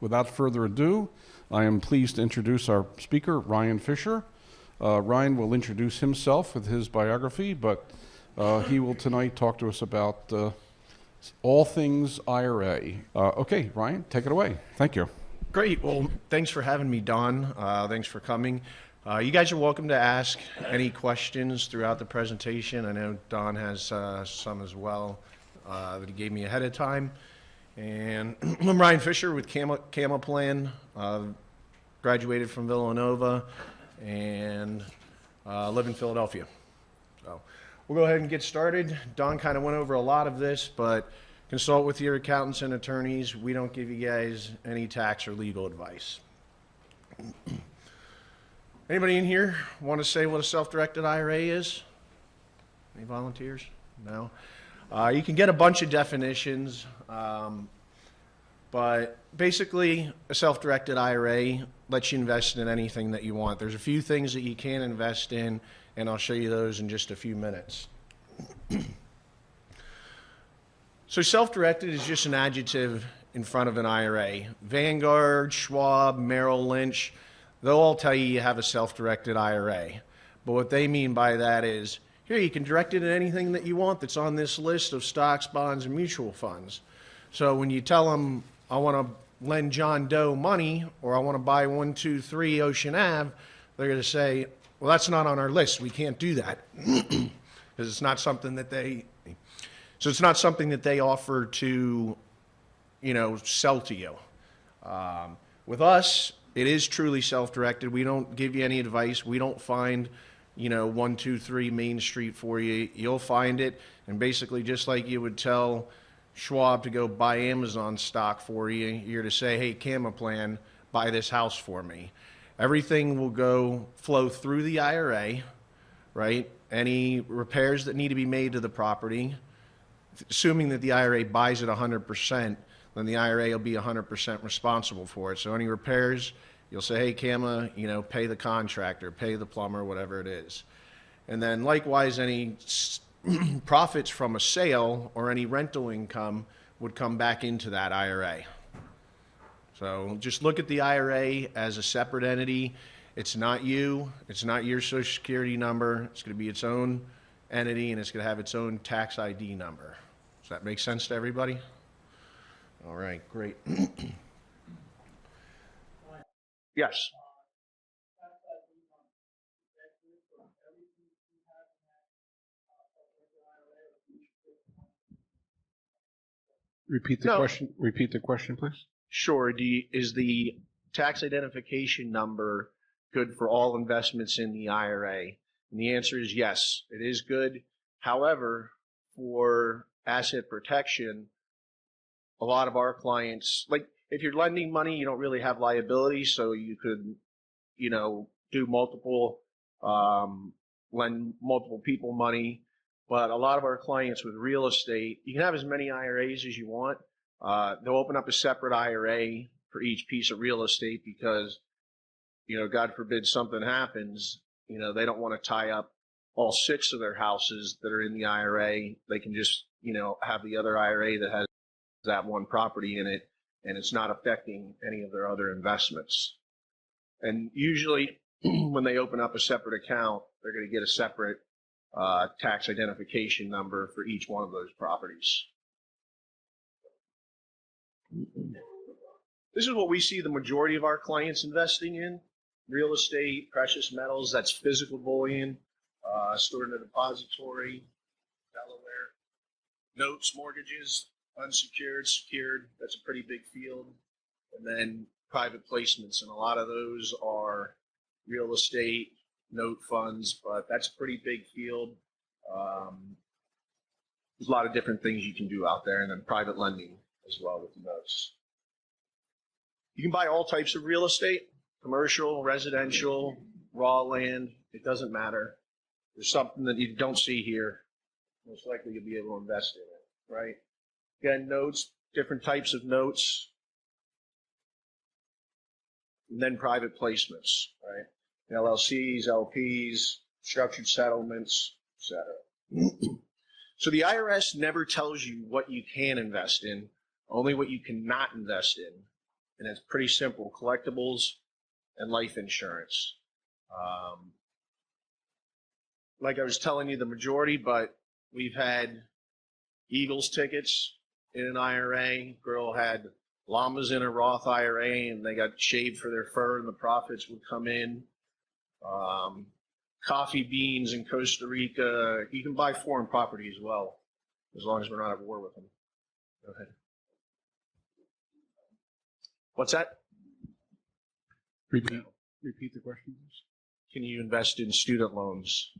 Without further ado, I am pleased to introduce our speaker, Ryan Fischer. Ryan will introduce himself with his biography, but he will tonight talk to us about all things IRA. Okay, Ryan, take it away. Thank you. Great. Well, thanks for having me, Don. Thanks for coming. You guys are welcome to ask any questions throughout the presentation. I know Don has some as well that he gave me ahead of time. And I'm Ryan Fischer with CAMA Plan. Graduated from Villanova and live in Philadelphia. So we'll go ahead and get started. Don kind of went over a lot of this, but consult with your accountants and attorneys. We don't give you guys any tax or legal advice. Anybody in here want to say what a self-directed IRA is? Any volunteers? No? You can get a bunch of definitions, but basically a self-directed IRA lets you invest in anything that you want. There's a few things that you can invest in, and I'll show you those in just a few minutes. So self-directed is just an adjective in front of an IRA. Vanguard, Schwab, Merrill Lynch, they'll all tell you you have a self-directed IRA. But what they mean by that is, here, you can direct it in anything that you want that's on this list of stocks, bonds, and mutual funds. So when you tell them, I want to lend John Doe money, or I want to buy 123 Ocean Ave, they're going to say, well, that's not on our list. We can't do that. Because it's not something that they, so it's not something that they offer to, sell to you. With us, it is truly self-directed. We don't give you any advice. We don't find 123 Main Street for you. You'll find it, and basically just like you would tell Schwab to go buy Amazon stock for you, you're to say, hey, CAMA Plan, buy this house for me. Everything will flow through the IRA, right? Any repairs that need to be made to the property, assuming that the IRA buys it 100%, then the IRA will be 100% responsible for it. So any repairs, you'll say, hey, CAMA, pay the contractor, pay the plumber, whatever it is. And then likewise, any profits from a sale or any rental income would come back into that IRA. So just look at the IRA as a separate entity. It's not you. It's not your Social Security number. It's going to be its own entity, and it's going to have its own tax ID number. Does that make sense to everybody? All right, great. Yes. Repeat the question. Repeat the question, please. Sure. Is the tax identification number good for all investments in the IRA? And the answer is yes, it is good. However, for asset protection, a lot of our clients, like if you're lending money, you don't really have liability, so you could, do multiple, lend multiple people money. But a lot of our clients with real estate, you can have as many IRAs as you want. They'll open up a separate IRA for each piece of real estate because, God forbid something happens, they don't want to tie up all 6 of their houses that are in the IRA. They can just, have the other IRA that has that one property in it, and it's not affecting any of their other investments. And usually when they open up a separate account, they're going to get a separate tax identification number for each one of those properties. This is what we see the majority of our clients investing in: real estate, precious metals, that's physical bullion, stored in a depository, Delaware, notes, mortgages, unsecured, secured, that's a pretty big field, and then private placements, and a lot of those are real estate, note funds, but that's a pretty big field. There's a lot of different things you can do out there, and then private lending as well with the notes. You can buy all types of real estate, commercial, residential, raw land, it doesn't matter. There's something that you don't see here, most likely you'll be able to invest in it, right? Again, notes, different types of notes, and then private placements, right? LLCs, LPs, structured settlements, etc. So the IRS never tells you what you can invest in, only what you cannot invest in. and it's pretty simple: collectibles and life insurance. Like I was telling you, the majority, but we've had Eagles tickets in an IRA. Girl had llamas in a Roth IRA, and they got shaved for their fur, and the profits would come in. Coffee beans in Costa Rica. You can buy foreign property as well, as long as we're not at war with them. Go ahead. What's that? Repeat the question, please. Can you invest in student loans?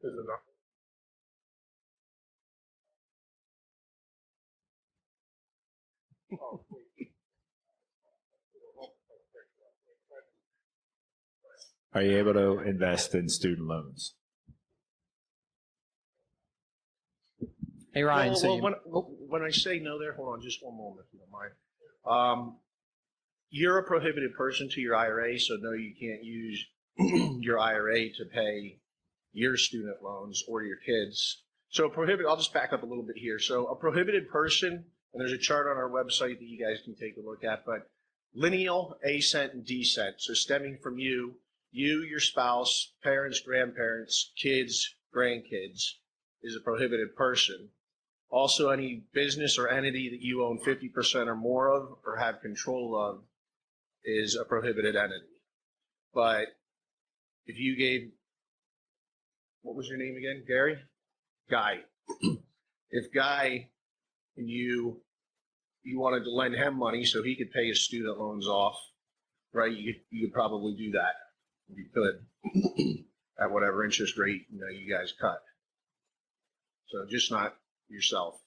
Is it enough? Are you able to invest in student loans? Hey, Ryan. When I say no there, hold on just one moment, if you don't mind. You're a prohibited person to your IRA, so no, you can't use your IRA to pay your student loans or your kids. So I'll just back up a little bit here. So a prohibited person, and there's a chart on our website that you guys can take a look at, but lineal, ascent, and descent. So stemming from you, your spouse, parents, grandparents, kids, grandkids is a prohibited person. Also, any business or entity that you own 50% or more of or have control of is a prohibited entity. But if you gave, what was your name again? Gary? Guy. If Guy and you wanted to lend him money so he could pay his student loans off, right? You could probably do that. You could at whatever interest rate you guys cut. So just not yourself.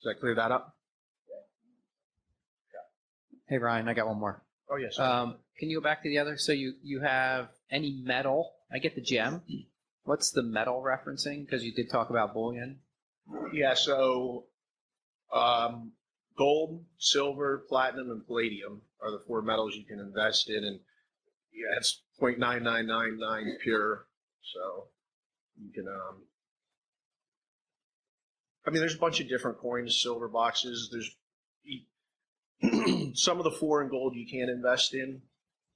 Does that clear that up? Hey, Ryan, I got one more. Oh, yes. Can you go back to the other? So you have any metal? I get the gem. What's the metal referencing? Because you did talk about bullion. Yeah, so gold, silver, platinum, and palladium are the four metals you can invest in. And yeah, it's 0.9999 pure. So you can, there's a bunch of different coins, silver boxes. There's some of the foreign gold you can't invest in,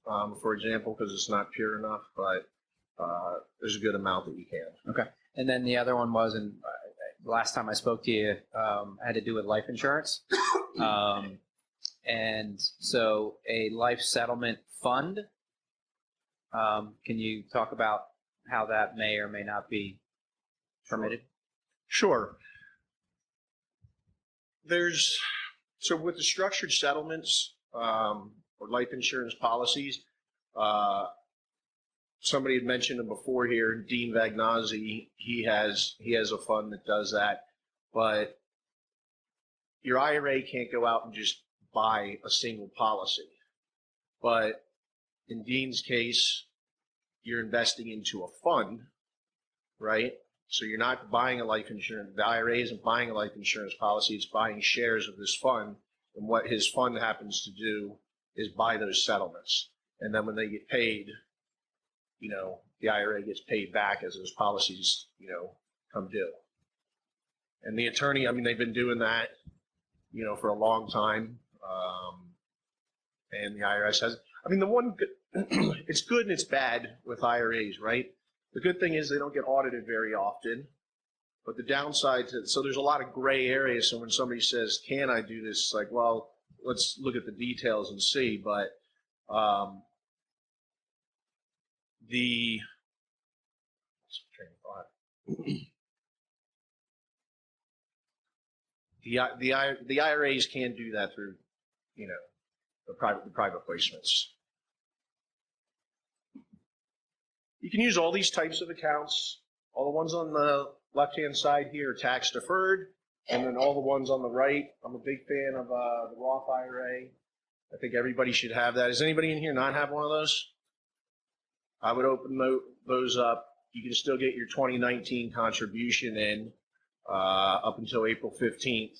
for example, because it's not pure enough, but there's a good amount that you can. Okay. And then the other one was, and last time I spoke to you, had to do with life insurance. And so a life settlement fund, can you talk about how that may or may not be permitted? Sure. So with the structured settlements or life insurance policies, somebody had mentioned them before here, Dean Vagnazzi, he has a fund that does that, but your IRA can't go out and just buy a single policy. But in Dean's case, you're investing into a fund, right? So you're not buying a life insurance. The IRA isn't buying a life insurance policy. It's buying shares of this fund. And what his fund happens to do is buy those settlements. And then when they get paid, the IRA gets paid back as those policies, come due. And the attorney, they've been doing that, for a long time. And the IRS has, it's good and it's bad with IRAs, right? The good thing is they don't get audited very often. But the downside so there's a lot of gray areas. So when somebody says, can I do this? It's like, well, let's look at the details and see. But the IRAs can do that through, the private placements. You can use all these types of accounts. All the ones on the left-hand side here are tax deferred, and then all the ones on the right. I'm a big fan of the Roth IRA. I think everybody should have that. Does anybody in here not have one of those? I would open those up. You can still get your 2019 contribution in up until April 15th.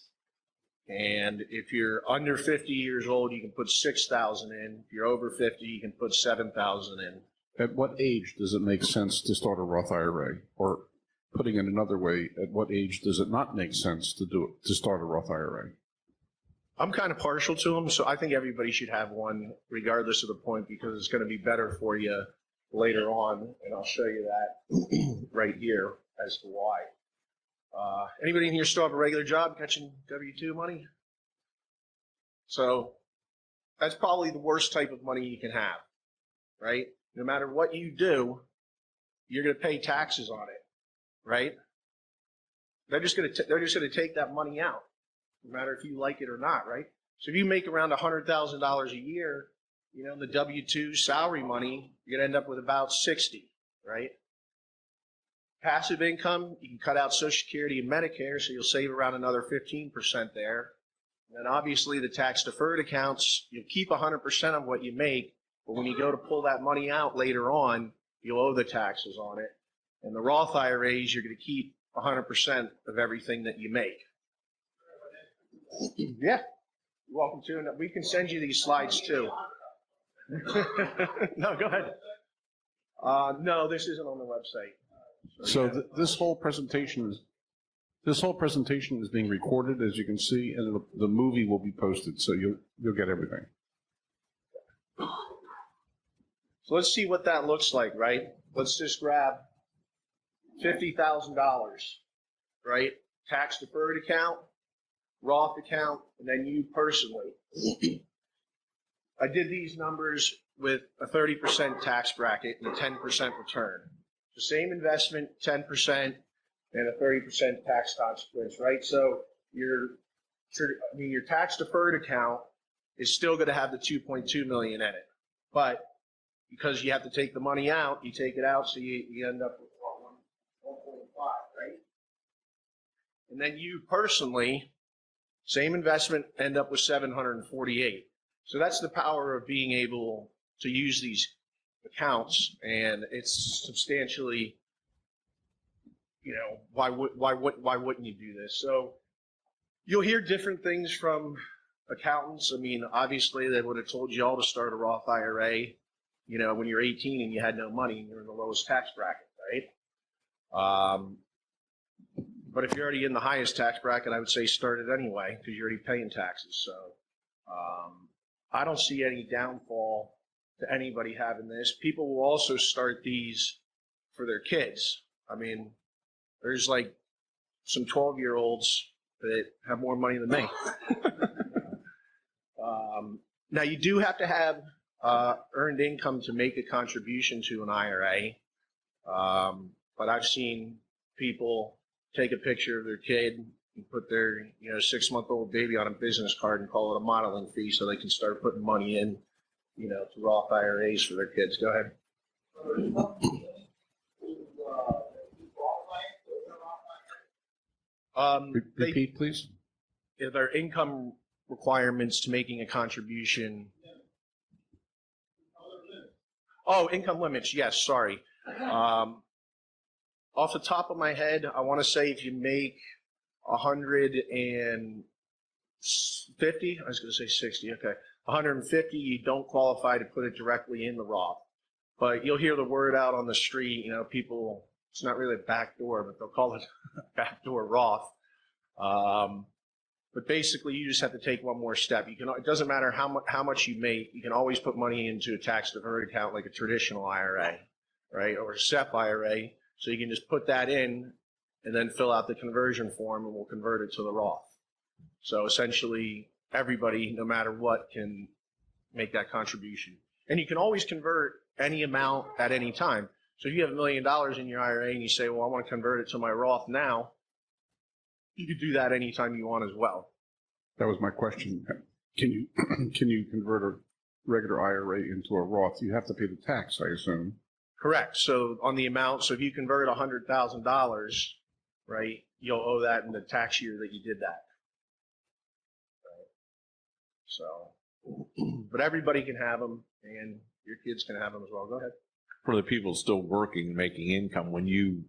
And if you're under 50 years old, you can put 6,000 in. If you're over 50, you can put 7,000 in. At what age does it make sense to start a Roth IRA? Or putting it another way, at what age does it not make sense to start a Roth IRA? I'm kind of partial to them, so I think everybody should have one regardless of the point because it's going to be better for you later on, and I'll show you that right here as to why. Anybody in here still have a regular job catching W-2 money? So that's probably the worst type of money you can have, right? No matter what you do, you're going to pay taxes on it, right? They're just going to take that money out, no matter if you like it or not, right? So if you make around $100,000 a year, you know, the W-2 salary money, you're going to end up with about 60, right? Passive income, you can cut out Social Security and Medicare, so you'll save around another 15% there. And then obviously the tax-deferred accounts, you'll keep 100% of what you make, but when you go to pull that money out later on, you'll owe the taxes on it. And the Roth IRAs, you're going to keep 100% of everything that you make. Yeah, you're welcome to. And we can send you these slides too. No, go ahead. No, this isn't on the website. So this whole presentation is being recorded, as you can see, and the movie will be posted, so you'll get everything. So let's see what that looks like, right? Let's just grab $50,000, right? Tax deferred account, Roth account, and then you personally. I did these numbers with a 30% tax bracket and a 10% return. The same investment, 10%, and a 30% tax consequence, right? So your tax deferred account is still going to have the 2.2 million in it, but because you have to take the money out, you take it out, so you end up with 1.5, right? And then you personally, same investment, end up with 748. So that's the power of being able to use these accounts, and it's substantially, you know, why wouldn't you do this? So you'll hear different things from accountants. I mean, obviously they would have told you all to start a Roth IRA, you know, when you're 18 and you had no money and you're in the lowest tax bracket, right? But if you're already in the highest tax bracket, I would say start it anyway because you're already paying taxes. So I don't see any downfall to anybody having this. People will also start these for their kids. I mean, there's like some 12-year-olds that have more money than me. Now, you do have to have earned income to make a contribution to an IRA. But I've seen people take a picture of their kid and put their 6-month-old baby on a business card and call it a modeling fee so they can start putting money in, to Roth IRAs for their kids. Go ahead. Repeat, please. There are income requirements to making a contribution. Oh, income limits. Yes, sorry. Off the top of my head, I want to say if you make 150, I was going to say 60, okay. 150, you don't qualify to put it directly in the Roth. But you'll hear the word out on the street, people, it's not really a backdoor, but they'll call it backdoor Roth. But basically, you just have to take one more step. It doesn't matter how much you make, you can always put money into a tax deferred account like a traditional IRA, right, or a SEP IRA. So you can just put that in and then fill out the conversion form and we'll convert it to the Roth. So essentially, everybody, no matter what, can make that contribution. And you can always convert any amount at any time. So if you have $1 million in your IRA and you say, well, I want to convert it to my Roth now, you could do that anytime you want as well. That was my question. Can you convert a regular IRA into a Roth? You have to pay the tax, I assume. Correct. So on the amount, so if you convert $100,000, right, you'll owe that in the tax year that you did that. Right. So, but everybody can have them, and your kids can have them as well. Go ahead. For the people still working, making income, when you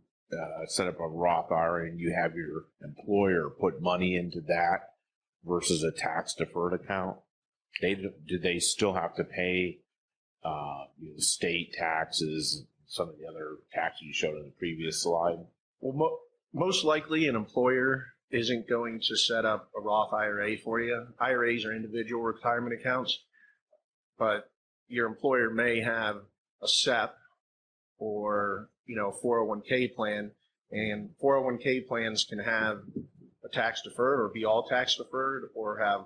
set up a Roth IRA and you have your employer put money into that, versus a tax deferred account, do they still have to pay state taxes, some of the other taxes you showed in the previous slide? Well, most likely an employer isn't going to set up a Roth IRA for you. IRAs are individual retirement accounts, but your employer may have a SEP or 401k plan, and 401k plans can have a tax deferred or be all tax deferred, or have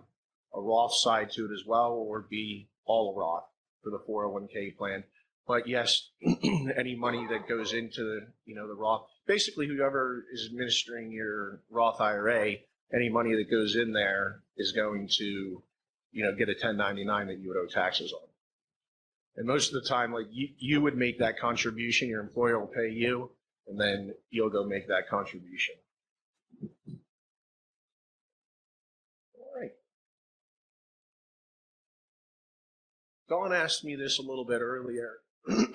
a Roth side to it as well, or be all Roth for the 401k plan. But yes, any money that goes into the Roth, basically whoever is administering your Roth IRA, any money that goes in there is going to get a 1099 that you would owe taxes on. And most of the time, like you would make that contribution, your employer will pay you, and then you'll go make that contribution. All right. Dawn asked me this a little bit earlier.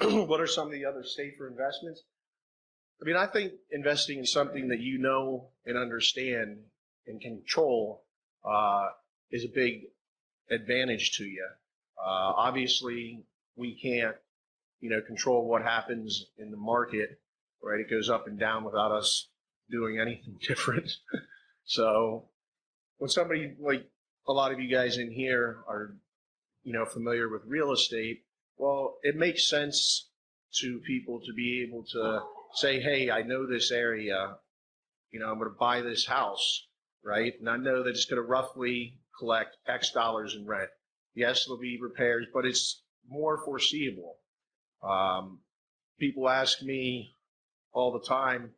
What are some of the other safer investments? I mean, I think investing in something that you know and understand and control is a big advantage to you. Obviously, we can't, control what happens in the market, right? It goes up and down without us doing anything different. So when somebody, like a lot of you guys in here are, familiar with real estate, well, it makes sense to people to be able to say, hey, I know this area, I'm going to buy this house, right? And I know that it's going to roughly collect X dollars in rent. Yes, there'll be repairs, but it's more foreseeable. People ask me all the time,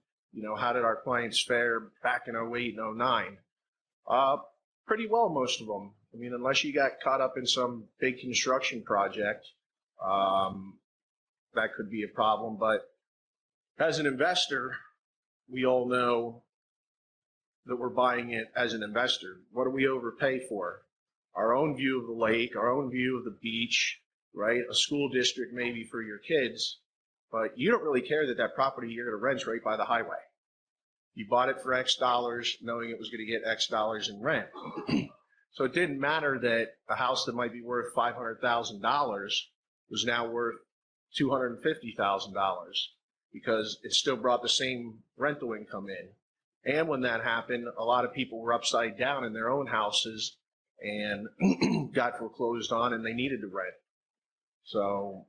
how did our clients fare back in 08 and 09? Pretty well, most of them. I mean, unless you got caught up in some big construction project, that could be a problem. But as an investor, we all know that we're buying it as an investor. What do we overpay for? Our own view of the lake, our own view of the beach, right? A school district maybe for your kids, but you don't really care that that property you're going to rent's right by the highway. You bought it for X dollars knowing it was going to get X dollars in rent. So it didn't matter that a house that might be worth $500,000 was now worth $250,000 because it still brought the same rental income in. And when that happened, a lot of people were upside down in their own houses and got foreclosed on, and they needed to rent. So,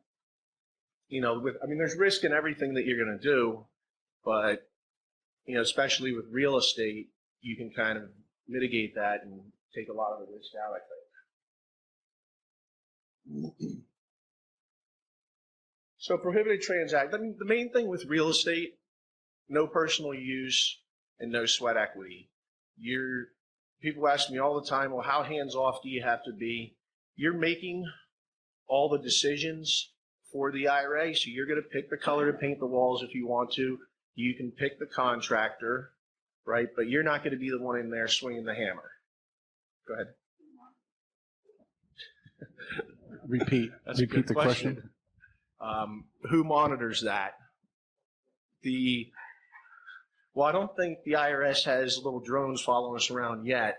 there's risk in everything that you're going to do, but, especially with real estate, you can kind of mitigate that and take a lot of the risk out, I think. So prohibited transact. I mean, the main thing with real estate, no personal use and no sweat equity. People ask me all the time, well, how hands-off do you have to be? You're making all the decisions for the IRA, so you're going to pick the color to paint the walls if you want to. You can pick the contractor, right? But you're not going to be the one in there swinging the hammer. Go ahead. Repeat the question. Who monitors that? Well, I don't think the IRS has little drones following us around yet.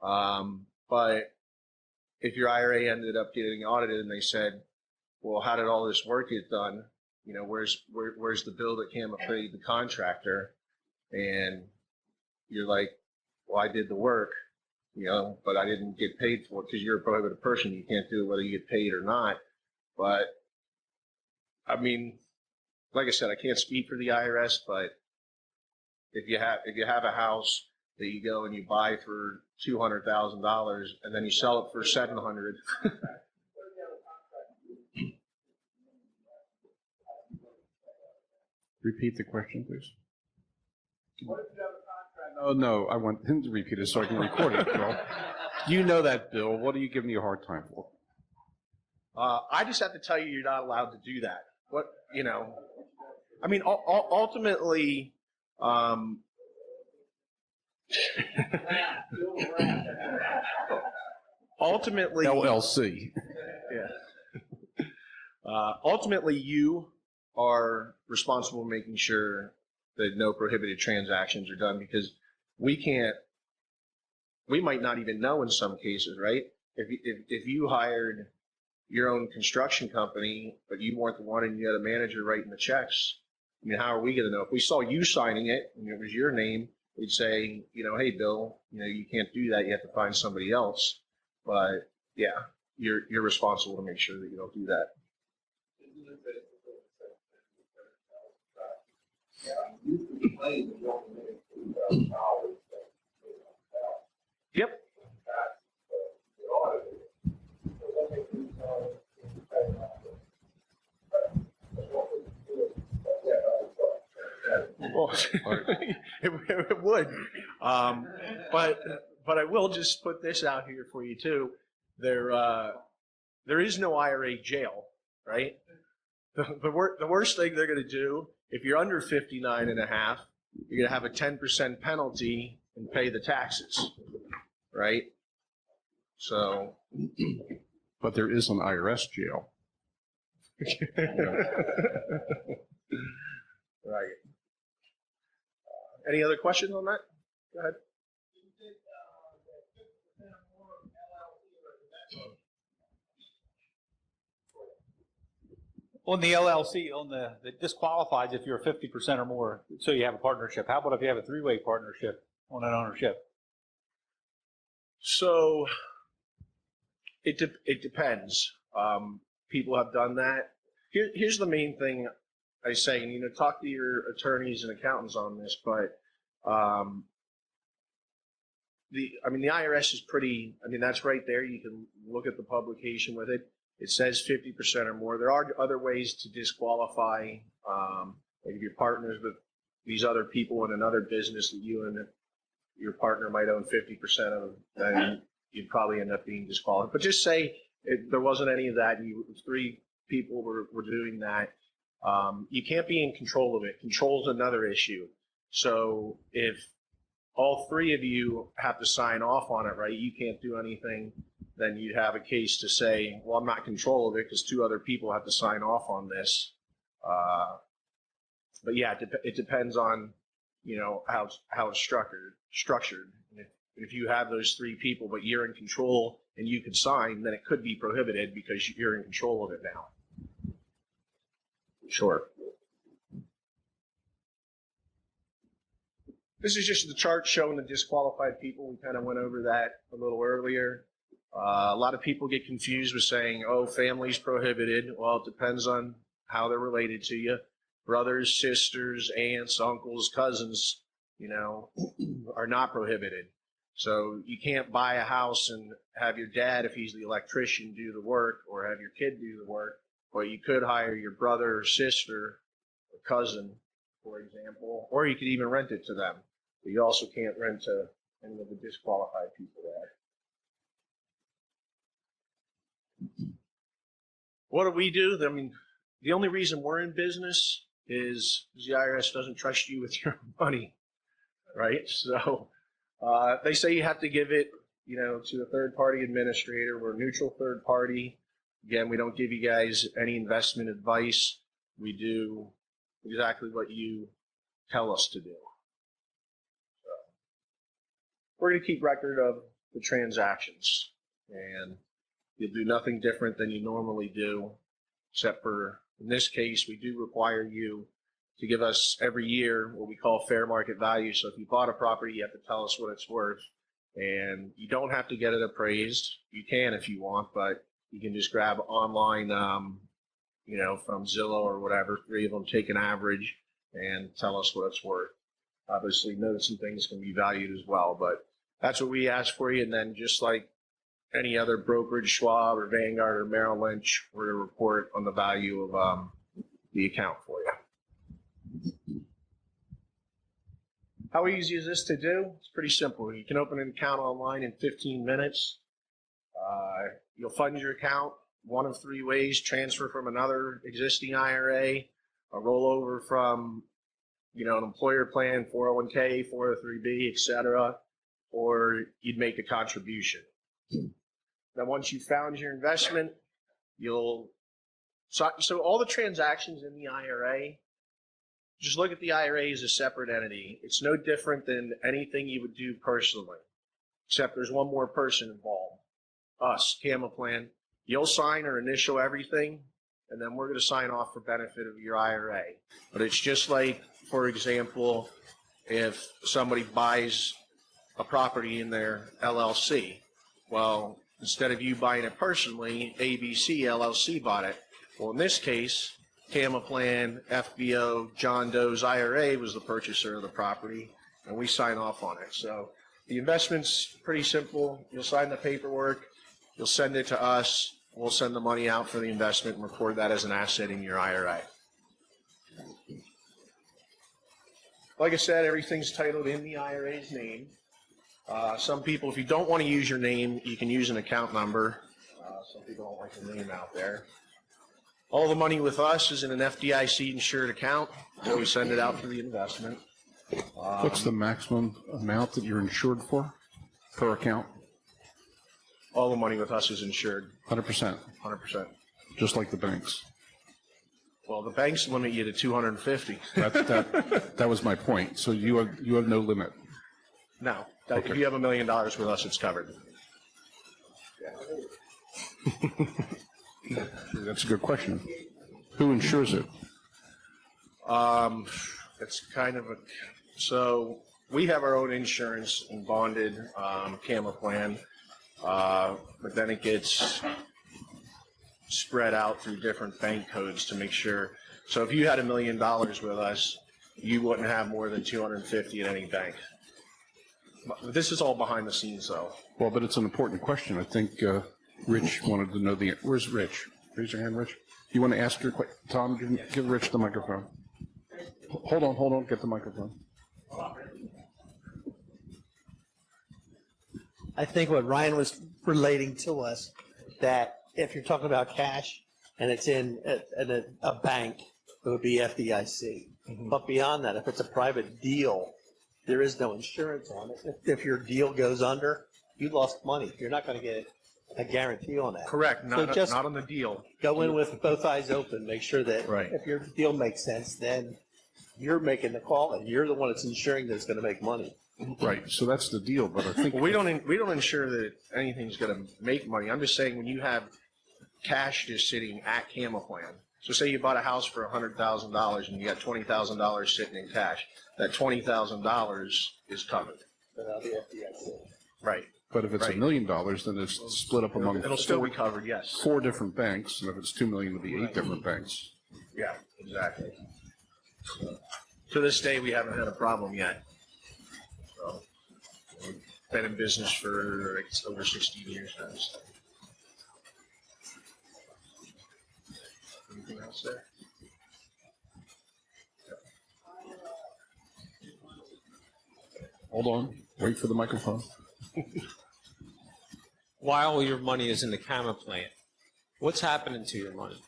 But if your IRA ended up getting audited and they said, well, how did all this work get done? Where's the bill that CAMA paid the contractor? And you're like, well, I did the work, but I didn't get paid for it because you're a prohibited person. You can't do it whether you get paid or not. But I mean, like I said, I can't speak for the IRS, but if you have a house that you go and you buy for $200,000 and then you sell it for $700,000. Repeat the question, please. What if you have a contract? Oh, no, I want him to repeat it so I can record it, Bill. You know that, Bill. What are you giving me a hard time for? I just have to tell you, you're not allowed to do that. I mean, ultimately, ultimately, LLC. Yeah. Ultimately, you are responsible for making sure that no prohibited transactions are done, because we can't we might not even know in some cases, right? If you hired your own construction company, but you weren't the one and you had a manager writing the checks, I mean, how are we going to know? If we saw you signing it and it was your name, we'd say, hey, Bill, you can't do that. You have to find somebody else. But yeah, you're responsible to make sure that you don't do that. Yep. Well, it would. But I will just put this out here for you too. There is no IRA jail, right? The worst thing they're going to do, if you're under 59 and a half, you're going to have a 10% penalty and pay the taxes, right? So. But there is an IRS jail. Right. Any other questions on that? Go ahead. On the LLC, it disqualifies if you're 50% or more, so you have a partnership. How about if you have a three-way partnership on an ownership? So it depends. People have done that. Here's the main thing I say, and talk to your attorneys and accountants on this, but the IRS is pretty. That's right there. You can look at the publication with it. It says 50% or more. There are other ways to disqualify. Like if you're partners with these other people in another business that you and your partner might own 50% of, then you'd probably end up being disqualified. But just say there wasn't any of that, and three people were doing that. You can't be in control of it. Control is another issue. So if all three of you have to sign off on it, right, you can't do anything, then you'd have a case to say, well, I'm not in control of it because two other people have to sign off on this. But yeah, it depends on, how it's structured. And if you have those three people, but you're in control and you could sign, then it could be prohibited because you're in control of it now. Sure. This is just the chart showing the disqualified people. We kind of went over that a little earlier. A lot of people get confused with saying, oh, family's prohibited. Well, it depends on how they're related to you. Brothers, sisters, aunts, uncles, cousins, are not prohibited. So you can't buy a house and have your dad, if he's the electrician, do the work, or have your kid do the work. But you could hire your brother or sister or cousin, for example, or you could even rent it to them. But you also can't rent to any of the disqualified people there. What do we do? The only reason we're in business is the IRS doesn't trust you with your money, right? So they say you have to give it, to a third-party administrator. We're a neutral third party. Again, we don't give you guys any investment advice. We do exactly what you tell us to do. So we're going to keep record of the transactions, and you'll do nothing different than you normally do, except for, in this case, we do require you to give us every year what we call fair market value. So if you bought a property, you have to tell us what it's worth. And you don't have to get it appraised. You can if you want, but you can just grab online, from Zillow or whatever, three of them, take an average and tell us what it's worth. Obviously, notes and things can be valued as well, but that's what we ask for you. And then just like any other brokerage, Schwab or Vanguard or Merrill Lynch, we're going to report on the value of the account for you. How easy is this to do? It's pretty simple. You can open an account online in 15 minutes. You'll fund your account one of three ways: transfer from another existing IRA, a rollover from, an employer plan, 401k, 403b, etc., or you'd make a contribution. Then once you've found your investment, so all the transactions in the IRA, just look at the IRA as a separate entity. It's no different than anything you would do personally. except there's one more person involved, us, CAMA plan. You'll sign or initial everything, and then we're going to sign off for benefit of your IRA. But it's just like, for example, if somebody buys a property in their LLC, well, instead of you buying it personally, ABC LLC bought it. Well, in this case, CAMA plan, FBO, John Doe's IRA was the purchaser of the property, and we sign off on it. So the investment's pretty simple. You'll sign the paperwork. You'll send it to us. We'll send the money out for the investment and record that as an asset in your IRA. Like I said, everything's titled in the IRA's name. Some people, if you don't want to use your name, you can use an account number. Some people don't like the name out there. All the money with us is in an FDIC insured account. We send it out for the investment. What's the maximum amount that you're insured for per account? All the money with us is insured, 100%, 100%. just like the banks. Well, the banks limit you to 250. That was my point. So you have no limit. No, Okay. if you have $1 million with us, it's covered. That's a good question. Who insures it? It's kind of a, so we have our own insurance and bonded CAMA plan, but then it gets spread out through different bank codes to make sure. So if you had $1 million with us, you wouldn't have more than 250 at any bank. But this is all behind the scenes, though. Well, but it's an important question. I think Rich wanted to know the. Where's Rich? Raise your hand, Rich. You want to ask your question? Tom, give Rich the microphone. Hold on. Get the microphone. I think what Ryan was relating to us, that if you're talking about cash and it's in a bank, it would be FDIC. But beyond that, if it's a private deal, there is no insurance on it. If your deal goes under, you lost money. You're not going to get a guarantee on that. Correct, So just not on the deal. go in with both eyes open. Make sure that Right. if your deal makes sense, then you're making the call and you're the one that's ensuring that it's going to make money. Right. So that's the deal. But I think Well, we don't ensure that anything's going to make money. I'm just saying when you have cash just sitting at CAMA plan. So say you bought a house for $100,000 and you got $20,000 sitting in cash. That $20,000 is covered. Without the FDIC. Right. But if it's Right. $1 million, then it's split up among It'll still be covered, yes. 4 different banks, and if it's $2 million, it'll be 8 different banks. Yeah, exactly. To this day, we haven't had a problem yet. So, we've been in business for over 16 years now. So. Anything else there? Hold on. Wait for the microphone. While your money is in the CAMA plan, what's happening to your money?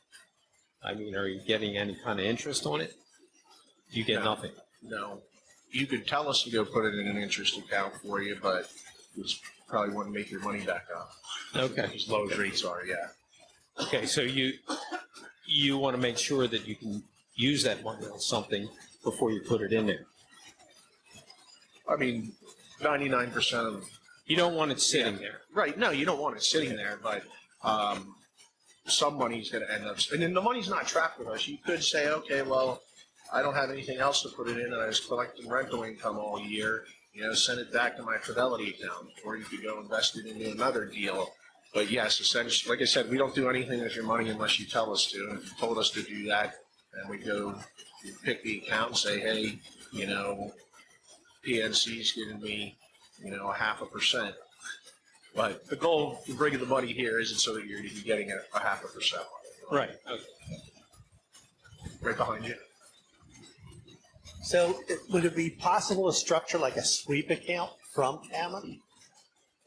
I mean, are you getting any kind of interest on it? You get No. nothing. No. You could tell us to go put it in an interest account for you, but it probably wouldn't make your money back up. Okay. As low as rates are, yeah. Okay, so you want to make sure that you can use that money on something before you put it in there. I mean, 99% of You don't want it sitting there. right. No, you don't want it sitting there, but some money's going to end up. And then the money's not trapped with us. You could say, okay, well, I don't have anything else to put it in, and I was collecting rental income all year. Send it back to my Fidelity account, or you could go invest it into another deal. But yes, essentially, like I said, we don't do anything with your money unless you tell us to. And if you told us to do that, then we go pick the account and say, hey, PNC's giving me, 0.5%. But the goal of bringing the money here isn't so that you're getting a 0.5%. Right. Okay. Right behind you. So would it be possible to structure like a sweep account from CAMA?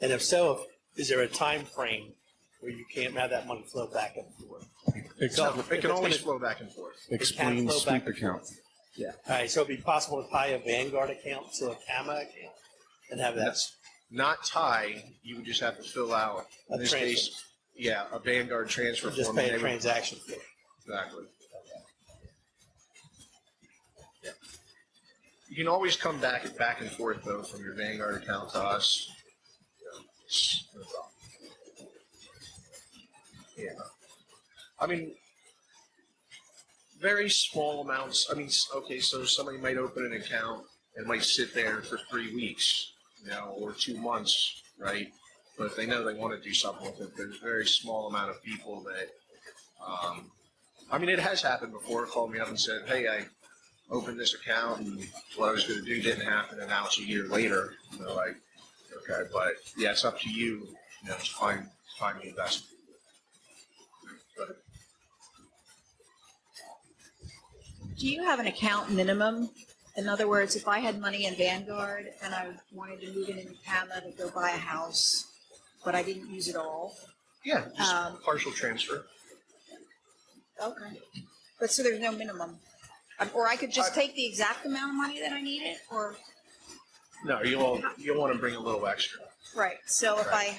And if so, is there a time frame where you can't have that money flow back and forth? It can always flow back and forth. Explain flow sweep back and account. forth. Yeah. All right, so it'd be possible to tie a Vanguard account to a CAMA account and have that. That's not tie. You would just have to fill out, A in this transfer. case, a Vanguard transfer Just form. pay and a they would- transaction fee. Exactly. Yeah. You can always come back and forth, though, from your Vanguard account to us. It's no problem. Yeah. I mean, very small amounts. I mean, okay, so somebody might open an account and might sit there for 3 weeks, or 2 months, right? But if they know they want to do something with it, there's a very small amount of people that, I mean, it has happened before. Called me up and said, hey, I opened this account and what I was going to do didn't happen, and now it's a year later. Like, okay, but yeah, it's up to you, to find the investment. But, Do you have an account minimum? In other words, if I had money in Vanguard and I wanted to move it into CAMA to go buy a house, but I didn't use it all. yeah, just partial transfer. Okay. But so there's no minimum. Or I could just take the exact amount of money that I needed, or No, you'll want to bring a little extra. right. So if I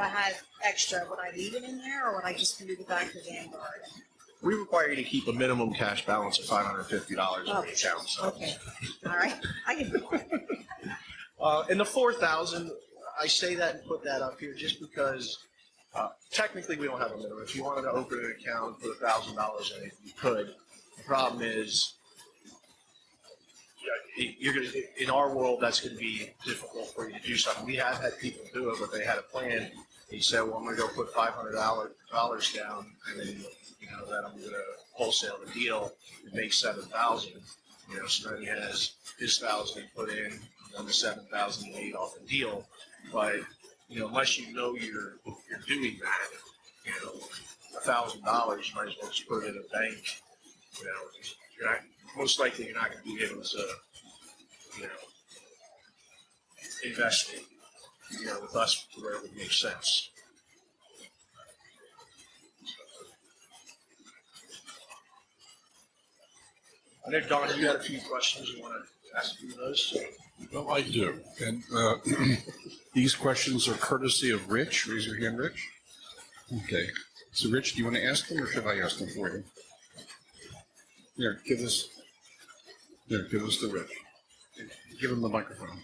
had extra, would I leave it in there, or would I just move it back to Vanguard? We require you to keep a minimum cash balance of $550 in the account. So. Okay. All right. I can. And the 4,000, I say that and put that up here just because technically we don't have a minimum. If you wanted to open an account and put $1,000 in it, you could. The problem is, you're gonna, in our world, that's going to be difficult for you to do something. We have had people do it, but they had a plan. He said, well, I'm going to go put $500 down, and then then I'm going to wholesale the deal and make $7,000. So then he has his 1,000 he put in, and then the 7,000 he made off the deal. But unless you're doing that, $1,000, you might as well just put it in a bank. You're not, most likely you're not going to be able to, invest it, with us where it would make sense. I know, Don, you had a few questions you want to ask a few of those. Well, I do. And these questions are courtesy of Rich. Raise your hand, Rich. Okay. So, Rich, do you want to ask them, or should I ask them for you? Here, give this to Rich. Give him the microphone.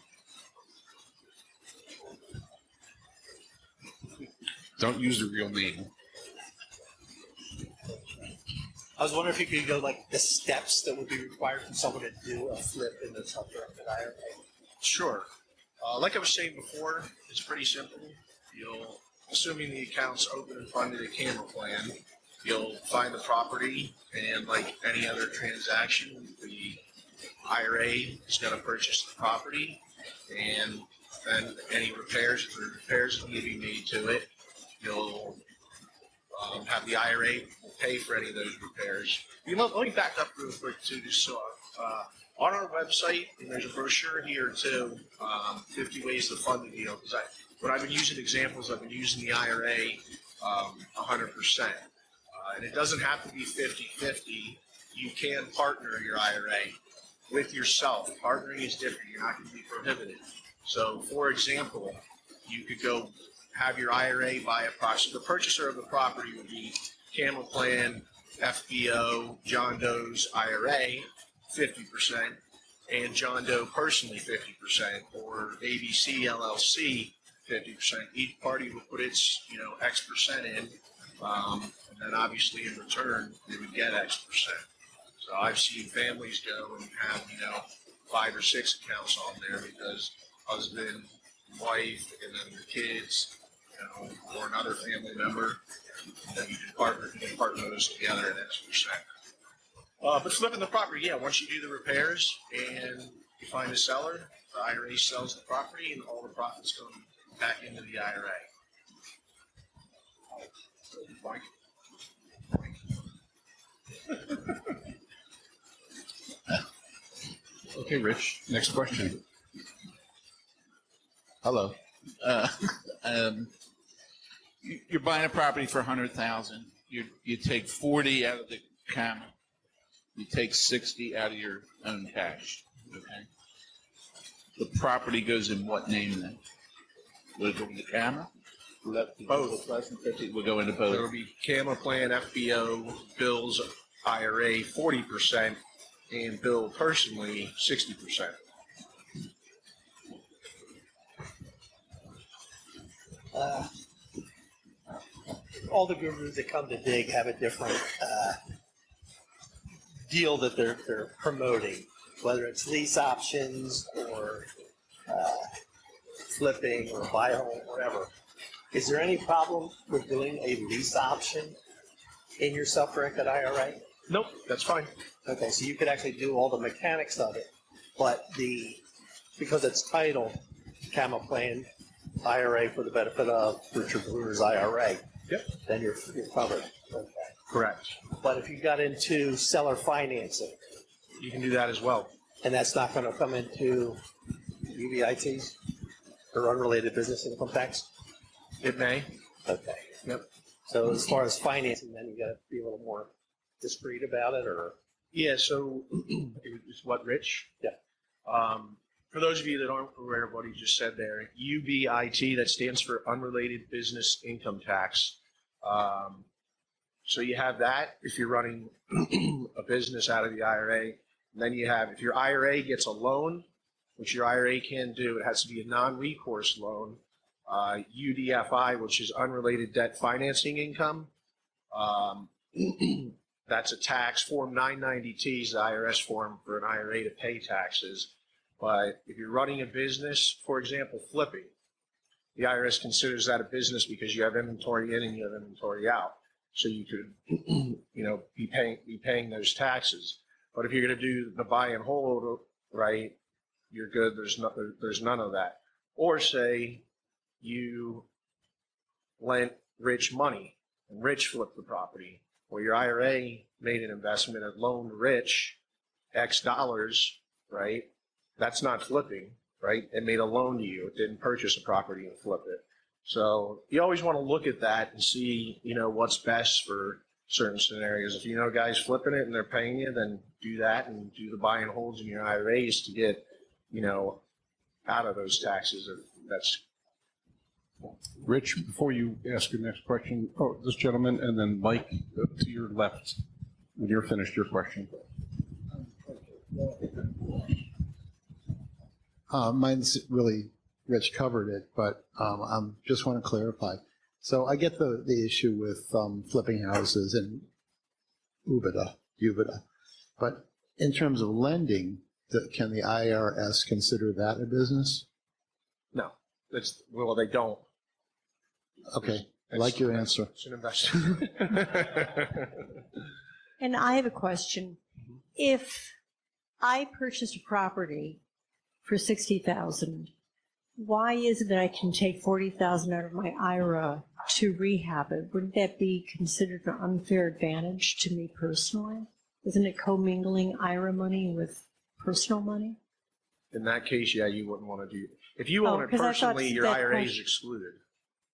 Don't use the real name. I was wondering if you could go like the steps that would be required for someone to do a flip in the self-directed IRA. Sure. Like I was saying before, it's pretty simple. Assuming the account's open and funded a CAMA plan, you'll find the property, and like any other transaction, the IRA is going to purchase the property, and then any repairs, if there are repairs that need to be made to it, you'll have the IRA pay for any of those repairs. Let me back up real quick too, just so on our website, and there's a brochure here too, 50 ways to fund the deal. Because when I've been using examples, I've been using the IRA 100%. And it doesn't have to be 50-50. You can partner your IRA with yourself. Partnering is different. You're not going to be prohibited. So, for example, you could go have your IRA buy a property. The purchaser of the property would be CAMA Plan, FBO, John Doe's IRA, 50%, and John Doe personally 50%, or ABC LLC 50%. Each party would put its X percent in, and then obviously in return they would get X percent. So I've seen families go and have 5 or 6 accounts on there because husband, wife, and then the kids, or another family member. And then you can partner those together at X percent. But flipping the property, once you do the repairs and you find a seller, the IRA sells the property and all the profits go back into the IRA. Okay, Rich. Next question. Hello. You're buying a property for $100,000. You take 40 out of the CAMA. You take 60 out of your own cash. Okay. The property goes in what name then? Will it go into CAMA? Both. Less than 50. We'll go into both. There will be CAMA Plan, FBO, Bill's IRA 40%, and Bill personally 60%. all the gurus that come to dig have a different deal that they're promoting, whether it's lease options or flipping or buy a home, whatever. Is there any problem with doing a lease option in your self-directed IRA? Nope, that's fine. Okay, so you could actually do all the mechanics of it, but because it's titled CAMA Plan IRA for the benefit of Richard Brewer's IRA, Yep. then you're covered. Okay. Correct. But if you got into seller financing, You can do that as well. and that's not going to come into UBITs or unrelated business income tax? It may. Okay. Yep. So as far as financing, then you got to be a little more discreet about it, or? Yeah, so it's what, Rich? Yeah. For those of you that aren't aware of what he just said there, UBIT, that stands for Unrelated Business Income Tax. So you have that if you're running a business out of the IRA. And then you have, if your IRA gets a loan, which your IRA can do, it has to be a non-recourse loan. UDFI, which is Unrelated Debt Financing Income. That's a tax. Form 990T is the IRS form for an IRA to pay taxes. But if you're running a business, for example, flipping, the IRS considers that a business because you have inventory in and you have inventory out. So you could, be paying those taxes. But if you're going to do the buy and hold, right, you're good. There's none of that. Or say you lent Rich money and Rich flipped the property. Well, your IRA made an investment and loaned Rich X dollars, right? That's not flipping, right? It made a loan to you. It didn't purchase a property and flip it. So you always want to look at that and see, what's best for certain scenarios. If you know guys flipping it and they're paying you, then do that and do the buy and holds in your IRAs to get, out of those taxes. That's Rich, before you ask your next question, this gentleman, and then Mike to your left, when you're finished your question. Mine's really, Rich covered it, but just want to clarify. So I get the issue with flipping houses and UBITA, but in terms of lending, can the IRS consider that a business? no. They don't. Okay, I like your answer. It's an investment. And I have a question. If I purchased a property for $60,000, why is it that I can take $40,000 out of my IRA to rehab it? Wouldn't that be considered an unfair advantage to me personally? Isn't it commingling IRA money with personal money? In that case, yeah, you wouldn't want to do. If you own it 'cause I thought personally, your that IRA is question- excluded.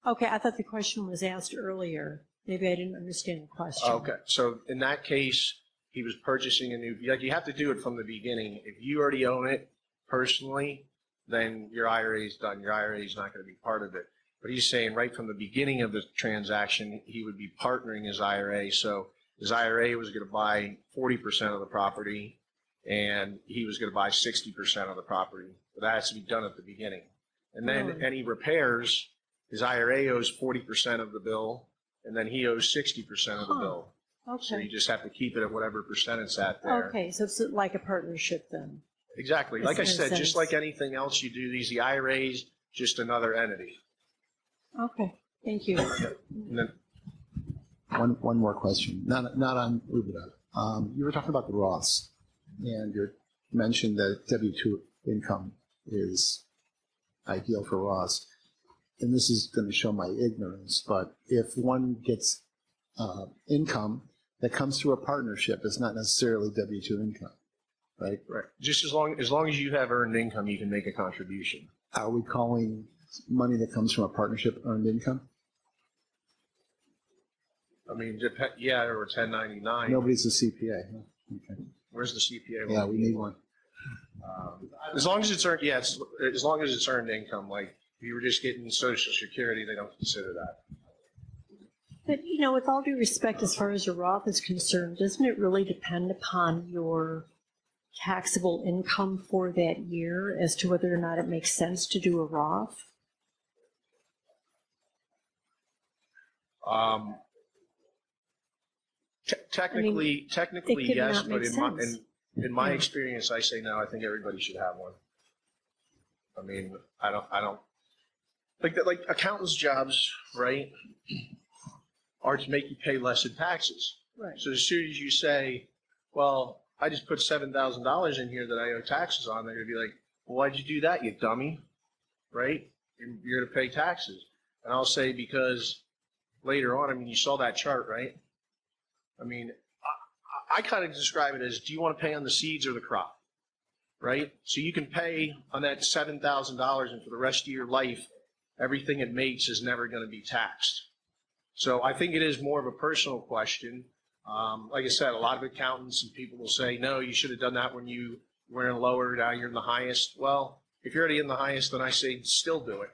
Okay, I thought the question was asked earlier. Maybe I didn't understand the question. Okay, so in that case, he was purchasing a new. You have to do it from the beginning. If you already own it personally, then your IRA is done. Your IRA is not going to be part of it. But he's saying right from the beginning of the transaction, he would be partnering his IRA. So his IRA was going to buy 40% of the property, and he was going to buy 60% of the property. But that has to be done at the beginning. And then any repairs, his IRA owes 40% of the bill, and then he owes 60% of the bill. So you Okay. just have to keep it at whatever percent it's at there. Okay, so it's like a partnership then. Exactly. Like I Makes said, sense. just like anything else you do, the IRAs, just another entity. Okay, thank you. And then, One more question, not on UBITA. You were talking about the Roths, and you mentioned that W-2 income is ideal for Roths. And this is going to show my ignorance, but if one gets income that comes through a partnership, it's not necessarily W-2 income, right? right. Just as long as you have earned income, you can make a contribution. Are we calling money that comes from a partnership earned income? I mean, yeah, or 1099. Nobody's a CPA. Huh? Okay. Where's the CPA? Yeah, we need one. As long as it's earned, yeah, as long as it's earned income. Like if you were just getting Social Security, they don't consider that. But, with all due respect, as far as your Roth is concerned, doesn't it really depend upon your taxable income for that year as to whether or not it makes sense to do a Roth? Technically, it could yes, not but make sense. in my experience, I say no. I think everybody should have one. I mean, I don't like that. Like accountants' jobs, right, are to make you pay less in taxes. Right. So as soon as you say, "Well, I just put $7,000 in here that I owe taxes on," they're gonna be like, "Well, why'd you do that, you dummy?" Right? You're gonna pay taxes, and I'll say because later on, I mean, you saw that chart, right? I mean, I kind of describe it as, do you want to pay on the seeds or the crop, right? So you can pay on that $7,000, and for the rest of your life, everything it makes is never going to be taxed. So I think it is more of a personal question. Like I said, a lot of accountants and people will say, no, you should have done that when you were in lower, now you're in the highest. Well, if you're already in the highest, then I say still do it.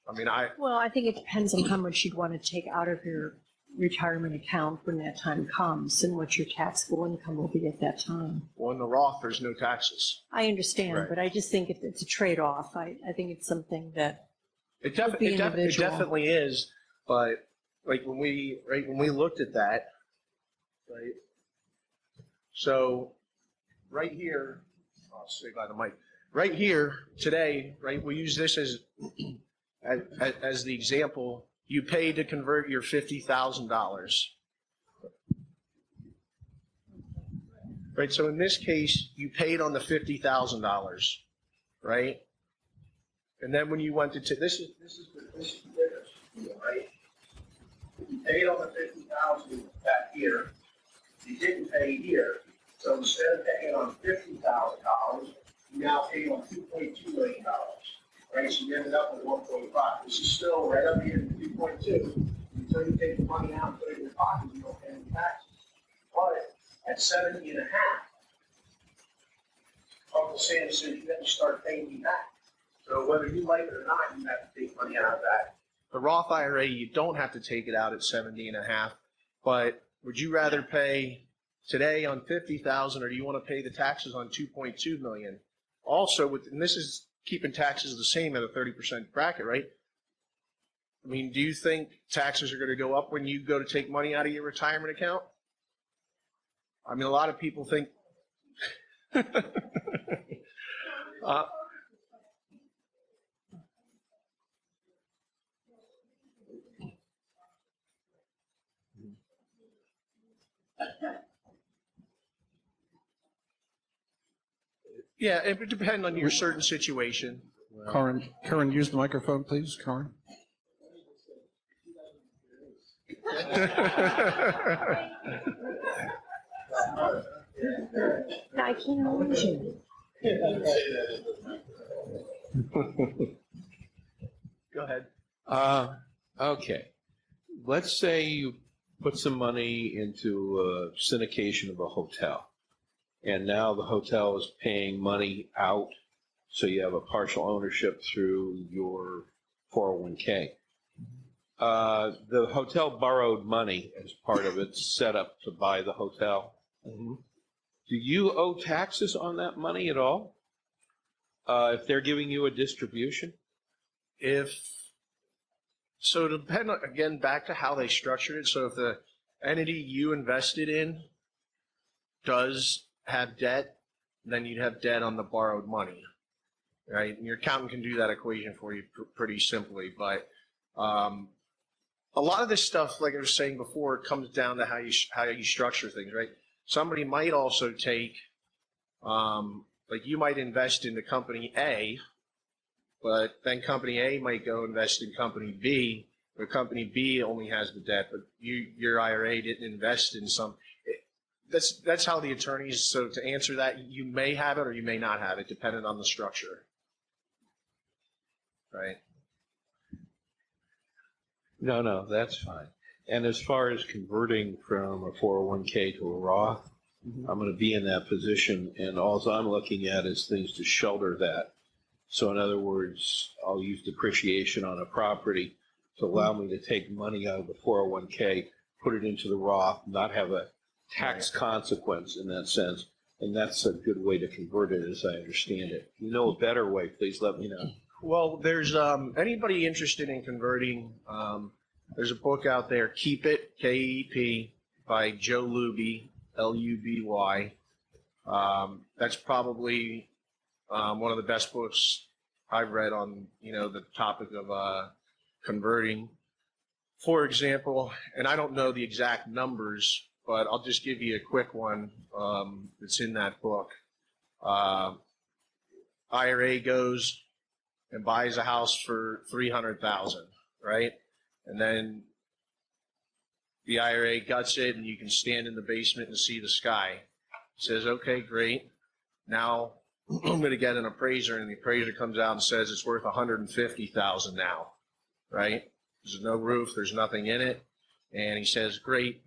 I mean, Well, I think it depends on how much you'd want to take out of your retirement account when that time comes and what your taxable income will be at that time. Well, in the Roth, there's no taxes. I understand, Right. but I just think it's a trade-off. I think it's something that It would be individual. definitely is, but like when we looked at that, right? So right here, I'll stay by the mic. Right here today, right? We use this as the example. You paid to convert your $50,000. Right, so in this case, you paid on the $50,000, right? And then when you went to this is the difference, right? You paid on the $50,000 back here. You didn't pay here, so instead of paying on $50,000, you now pay on $2.2 million. Right, so you ended up with 1.5. This is still right up here at 2.2. Until you take the money out and put it in your pocket, you don't pay any taxes. But at 70 and a half, Uncle Sam says you have to start paying me back. So whether you like it or not, you have to take money out of that. The Roth IRA, you don't have to take it out at 70 and a half. But would you rather pay today on 50,000, or do you want to pay the taxes on 2.2 million? Also, and this is keeping taxes the same at a 30% bracket, right? I mean, do you think taxes are going to go up when you go to take money out of your retirement account? I mean, a lot of people think. Yeah, it would depend on your certain situation. Karen, use the microphone, please, Karen. I can't imagine. Go ahead. Okay. Let's say you put some money into a syndication of a hotel, and now the hotel is paying money out, so you have a partial ownership through your 401k. The hotel borrowed money as part of its setup to buy the hotel. Mm-hmm. Do you owe taxes on that money at all? If they're giving you a distribution? So it depends, again, back to how they structured it. So if the entity you invested in does have debt, then you'd have debt on the borrowed money, right? And your accountant can do that equation for you pretty simply. But a lot of this stuff, like I was saying before, it comes down to how you structure things, right? Somebody might also take, like you might invest into company A, but then company A might go invest in company B, but company B only has the debt, but your IRA didn't invest in some. That's how the attorneys, so to answer that, you may have it or you may not have it, depending on the structure. Right? No, that's fine. And as far as converting from a 401k to a Roth, I'm going to be in that position, and all I'm looking at is things to shelter that. So in other words, I'll use depreciation on a property to allow me to take money out of the 401k, put it into the Roth, not have a tax consequence in that sense. And that's a good way to convert it, as I understand it. If you know a better way, please let me know. Well, there's anybody interested in converting. There's a book out there, Keep It, K-E-P, by Joe Luby, L-U-B-Y. That's probably one of the best books I've read on, the topic of converting. For example, and I don't know the exact numbers, but I'll just give you a quick one that's in that book. IRA goes and buys a house for $300,000, right? And then the IRA guts it, and you can stand in the basement and see the sky. Says, okay, great. Now I'm going to get an appraiser, and the appraiser comes out and says it's worth $150,000 now, right? There's no roof, there's nothing in it, and he says, great,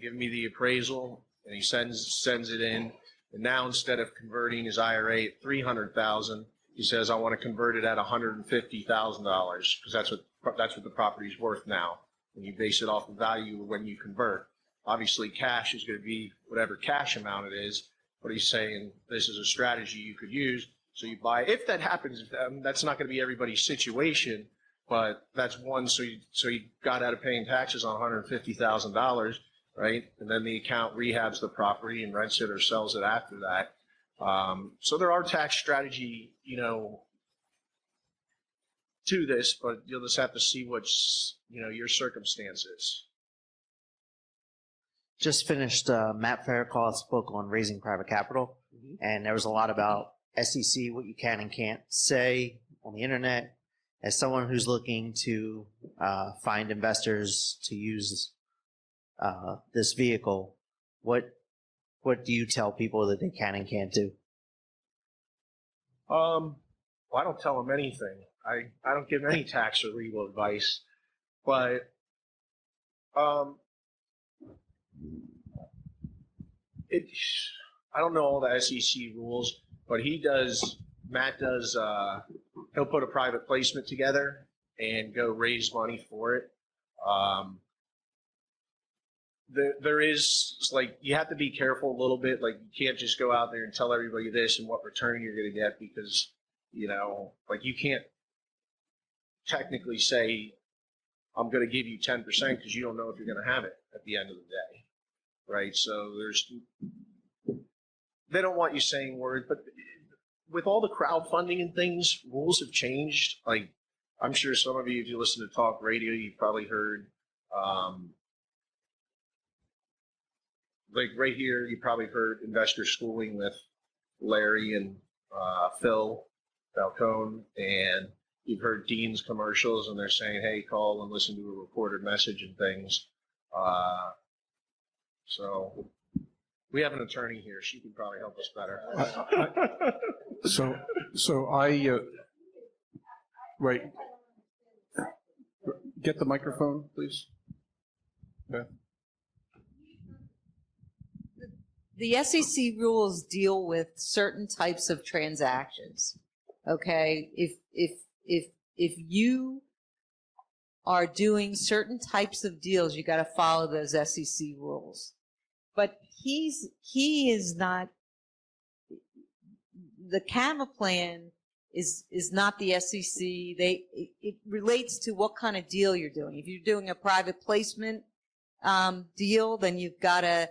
give me the appraisal, and he sends it in. And now instead of converting his IRA at $300,000, he says, I want to convert it at $150,000 because that's what the property's worth now. When you base it off the value when you convert. Obviously, cash is going to be whatever cash amount it is, but he's saying this is a strategy you could use. So you buy, if that happens, that's not going to be everybody's situation, but that's one. So you got out of paying taxes on $150,000, right? And then the account rehabs the property and rents it or sells it after that. So there are tax strategy, to this, but you'll just have to see what's, your circumstances. Just finished Matt Faircloth's book on raising private capital, and there was a lot about SEC, what you can and can't say on the internet. As someone who's looking to find investors to use this vehicle, what do you tell people that they can and can't do? Well, I don't tell them anything. I don't give any tax or legal advice, but I don't know all the SEC rules, but Matt does, he'll put a private placement together and go raise money for it. There is, you have to be careful a little bit. You can't just go out there and tell everybody this and what return you're going to get because, you can't technically say, I'm going to give you 10% because you don't know if you're going to have it at the end of the day, right? So they don't want you saying words, but with all the crowdfunding and things, rules have changed. I'm sure some of you, if you listen to talk radio, you've probably heard, right here, you probably heard investor schooling with Larry and Phil Falcone, and you've heard Dean's commercials, and they're saying, hey, call and listen to a recorded message and things. So we have an attorney here. She can probably help us better. Right. Get the microphone, please. Beth. The SEC rules deal with certain types of transactions. Okay, if you are doing certain types of deals, you got to follow those SEC rules. But he is not. The CAMA plan is not the SEC. It relates to what kind of deal you're doing. If you're doing a private placement deal, then you've got to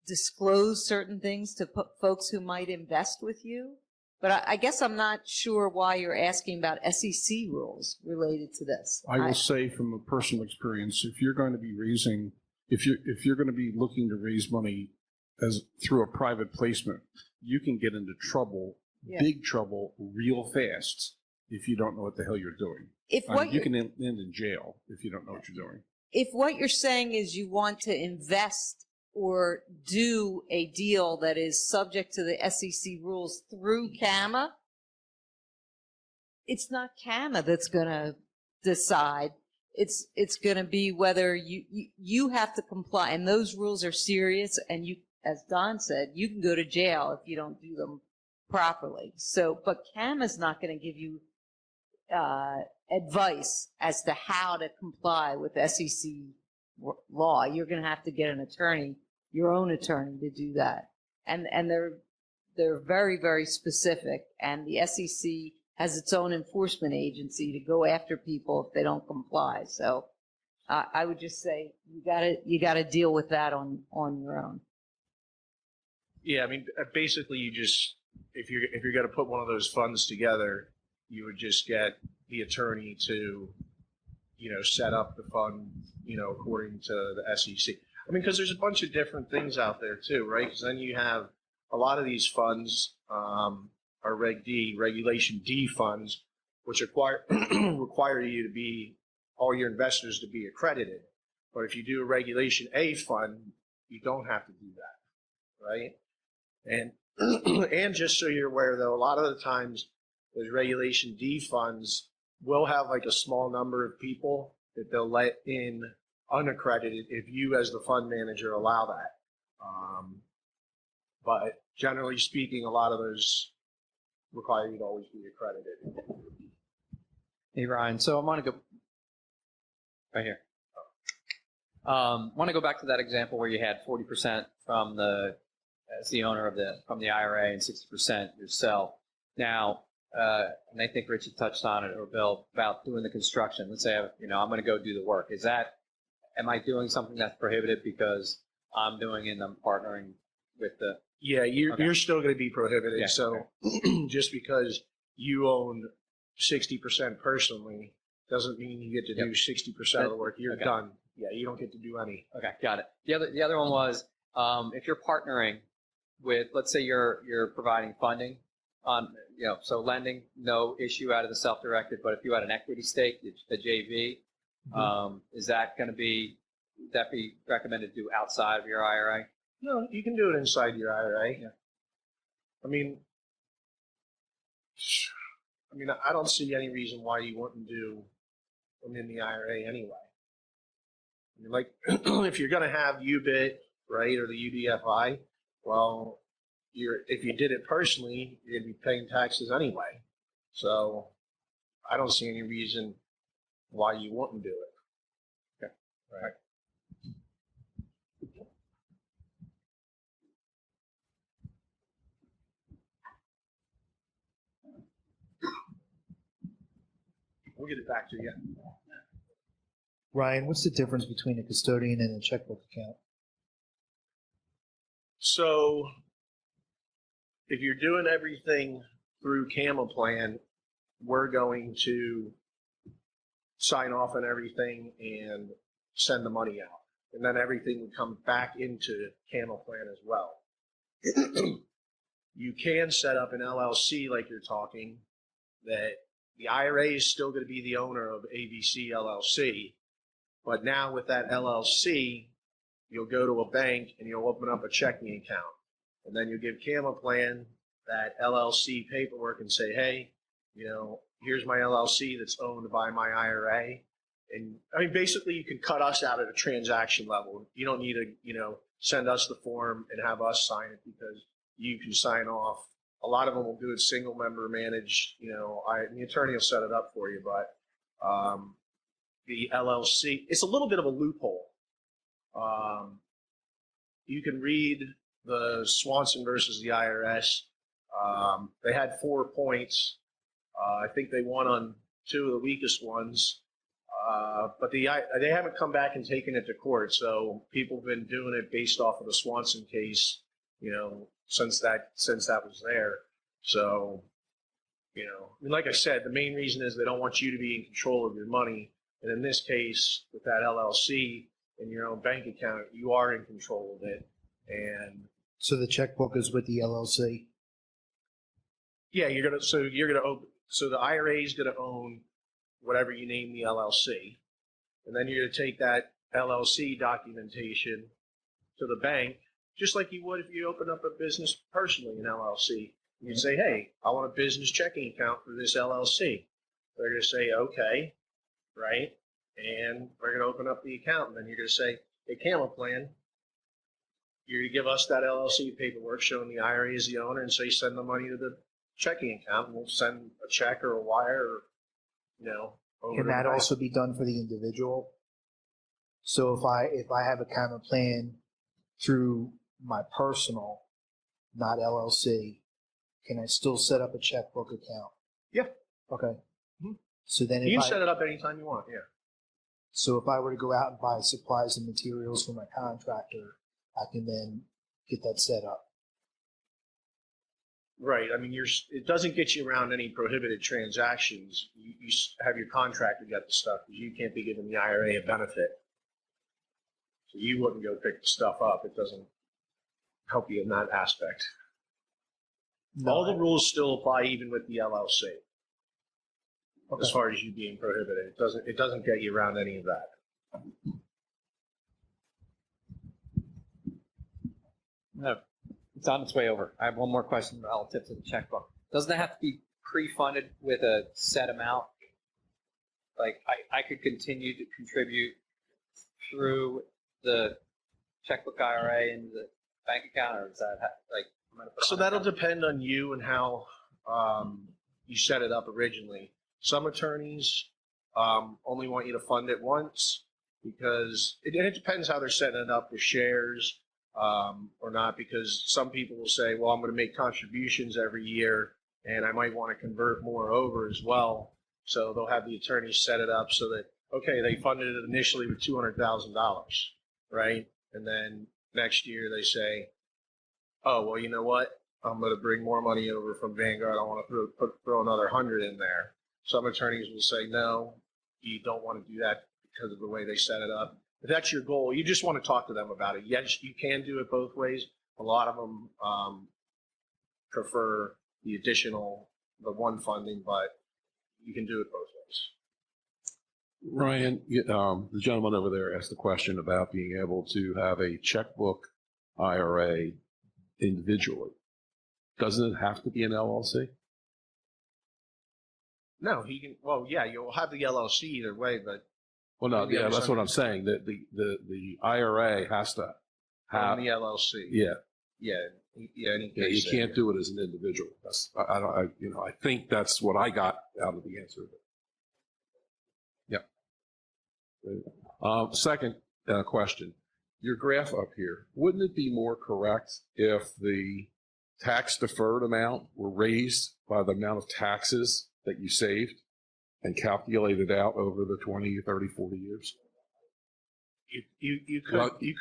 disclose certain things to folks who might invest with you. But I guess I'm not sure why you're asking about SEC rules related to this. I will say from a personal experience, if you're going to be looking to raise money through a private placement, you can get into trouble, big trouble, real fast if you don't know what the hell you're doing. You can end in jail if you don't know what you're doing. If what you're saying is you want to invest or do a deal that is subject to the SEC rules through CAMA, it's not CAMA that's going to decide. It's going to be whether you have to comply, and those rules are serious. And you, as Don said, you can go to jail if you don't do them properly. So, but CAMA's not going to give you advice as to how to comply with SEC law. You're going to have to get an attorney, your own attorney, to do that. And they're very, very specific. And the SEC has its own enforcement agency to go after people if they don't comply. So I would just say you gotta deal with that on your own. Yeah, I mean, basically, you just if you're going to put one of those funds together, you would just get the attorney to, set up the fund, according to the SEC. I mean, because there's a bunch of different things out there too, right? Because then you have a lot of these funds are Regulation D funds, which require you to be all your investors to be accredited. But if you do a Regulation A fund, you don't have to do that, right? And and just so you're aware, though, a lot of the times those Regulation D funds will have like a small number of people that they'll let in unaccredited if you, as the fund manager, allow that. But generally speaking, a lot of those require you to always be accredited. Hey, Ryan. So I want to go right here. Want to go back to that example where you had 40% from as the owner from the IRA and 60% yourself. Now, and I think Richard touched on it, or Bill, about doing the construction. Let's say, I'm going to go do the work. Am I doing something that's prohibited because I'm doing it and I'm partnering with the... Yeah, you're still going to be prohibited. Yeah, so just because you own 60% personally doesn't mean you get to do 60% of the work. You're done. Yeah, you don't get to do any. Okay, got it. The other one was, if you're partnering with, let's say you're providing funding on, so lending, no issue out of the self-directed, but if you had an equity stake, the JV, is that going to be, would that be recommended to do outside of your IRA? No, you can do it inside your IRA. Yeah. I mean, I don't see any reason why you wouldn't do them in the IRA anyway. I mean, like, if you're going to have UBIT, right, or the UDFI, well, if you did it personally, you're going to be paying taxes anyway. So I don't see any reason why you wouldn't do it. Okay. Right. We'll get it back to you. Ryan, what's the difference between a custodian and a checkbook account? So if you're doing everything through CAMA plan, we're going to sign off on everything and send the money out. And then everything would come back into CAMA plan as well. You can set up an LLC like you're talking, that the IRA is still going to be the owner of ABC LLC. But now with that LLC, you'll go to a bank and you'll open up a checking account. And then you'll give CAMA plan that LLC paperwork and say, hey, here's my LLC that's owned by my IRA. And I mean, basically you can cut us out at a transaction level. You don't need to, send us the form and have us sign it, because you can sign off. A lot of them will do it single member managed, the attorney will set it up for you, but the LLC, it's a little bit of a loophole. You can read the Swanson versus the IRS. They had 4 points. I think they won on 2 of the weakest ones. But they haven't come back and taken it to court. So people have been doing it based off of the Swanson case, since that was there. So, like I said, the main reason is they don't want you to be in control of your money. And in this case, with that LLC in your own bank account, you are in control of it. And so the checkbook is with the LLC? Yeah, so the IRA is going to own whatever you name the LLC. And then you're going to take that LLC documentation to the bank, just like you would if you open up a business personally, an LLC. You'd say, hey, I want a business checking account for this LLC. They're going to say, okay, right? And we're going to open up the account. And then you're going to say, hey, CAMA plan, you're going to give us that LLC paperwork showing the IRA is the owner, and say send the money to the checking account, and we'll send a check or a wire or, over Can to that the bank. also be done for the individual? So if I have a CAMA plan through my personal, not LLC, can I still set up a checkbook account? Yeah. Okay. Mm-hmm. So then You can set it up anytime you want, yeah. So if I were to go out and buy supplies and materials for my contractor, I can then get that set up. Right. I mean, it doesn't get you around any prohibited transactions. You have your contractor get the stuff because you can't be giving the IRA a benefit. So you wouldn't go pick the stuff up. It doesn't help you in that aspect. No, All the rules still apply even with the LLC. Okay. As far as you being prohibited, it doesn't get you around any of that. No, it's on its way over. I have one more question relative to the checkbook. Doesn't it have to be pre-funded with a set amount? Like I could continue to contribute through the checkbook IRA into the bank account, or is that like? I'm gonna put So that'll depend on you and how you set it up originally. Some attorneys only want you to fund it once because it depends how they're setting it up with shares or not, because some people will say, well, I'm going to make contributions every year and I might want to convert more over as well. So they'll have the attorneys set it up so that, okay, they funded it initially with $200,000, right? And then next year they say, oh, well, you know what? I'm going to bring more money over from Vanguard. I want to throw another 100 in there. Some attorneys will say, no, you don't want to do that because of the way they set it up. If that's your goal, you just want to talk to them about it. Yes, you can do it both ways. A lot of them prefer the one funding, but you can do it both ways. Ryan, the gentleman over there asked the question about being able to have a checkbook IRA individually. Doesn't it have to be an LLC? No, he can. Well, yeah, you'll have the LLC either way, but Well, no, yeah, that's what I'm saying. The IRA has to have on the LLC. Yeah, Any yeah. You case can't do it as an individual. That's I think that's what I got out of the answer. Yeah. Second question. Your graph up here, wouldn't it be more correct if the tax deferred amount were raised by the amount of taxes that you saved and calculated out over the 20, 30, 40 years? You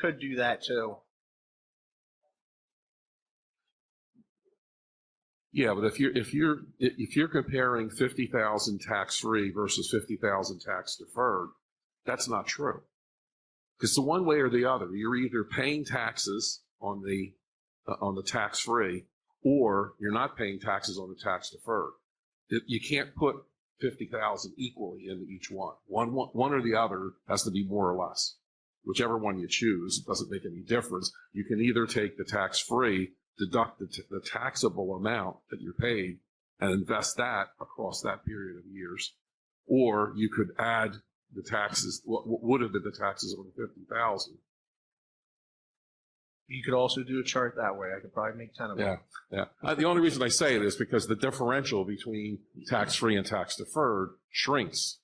could do that too. Yeah, but if you're comparing 50,000 tax free versus 50,000 tax deferred, that's not true. Because the one way or the other, you're either paying taxes on the tax free, or you're not paying taxes on the tax deferred. You can't put 50,000 equally into each one. One or the other has to be more or less. Whichever one you choose, it doesn't make any difference. You can either take the tax free, deduct the taxable amount that you're paid, and invest that across that period of years, or you could add the taxes, what would have been the taxes on the 50,000. You could also do a chart that way. I could probably make 10 of them. Yeah. The only reason I say it is because the differential between tax-free and tax-deferred shrinks.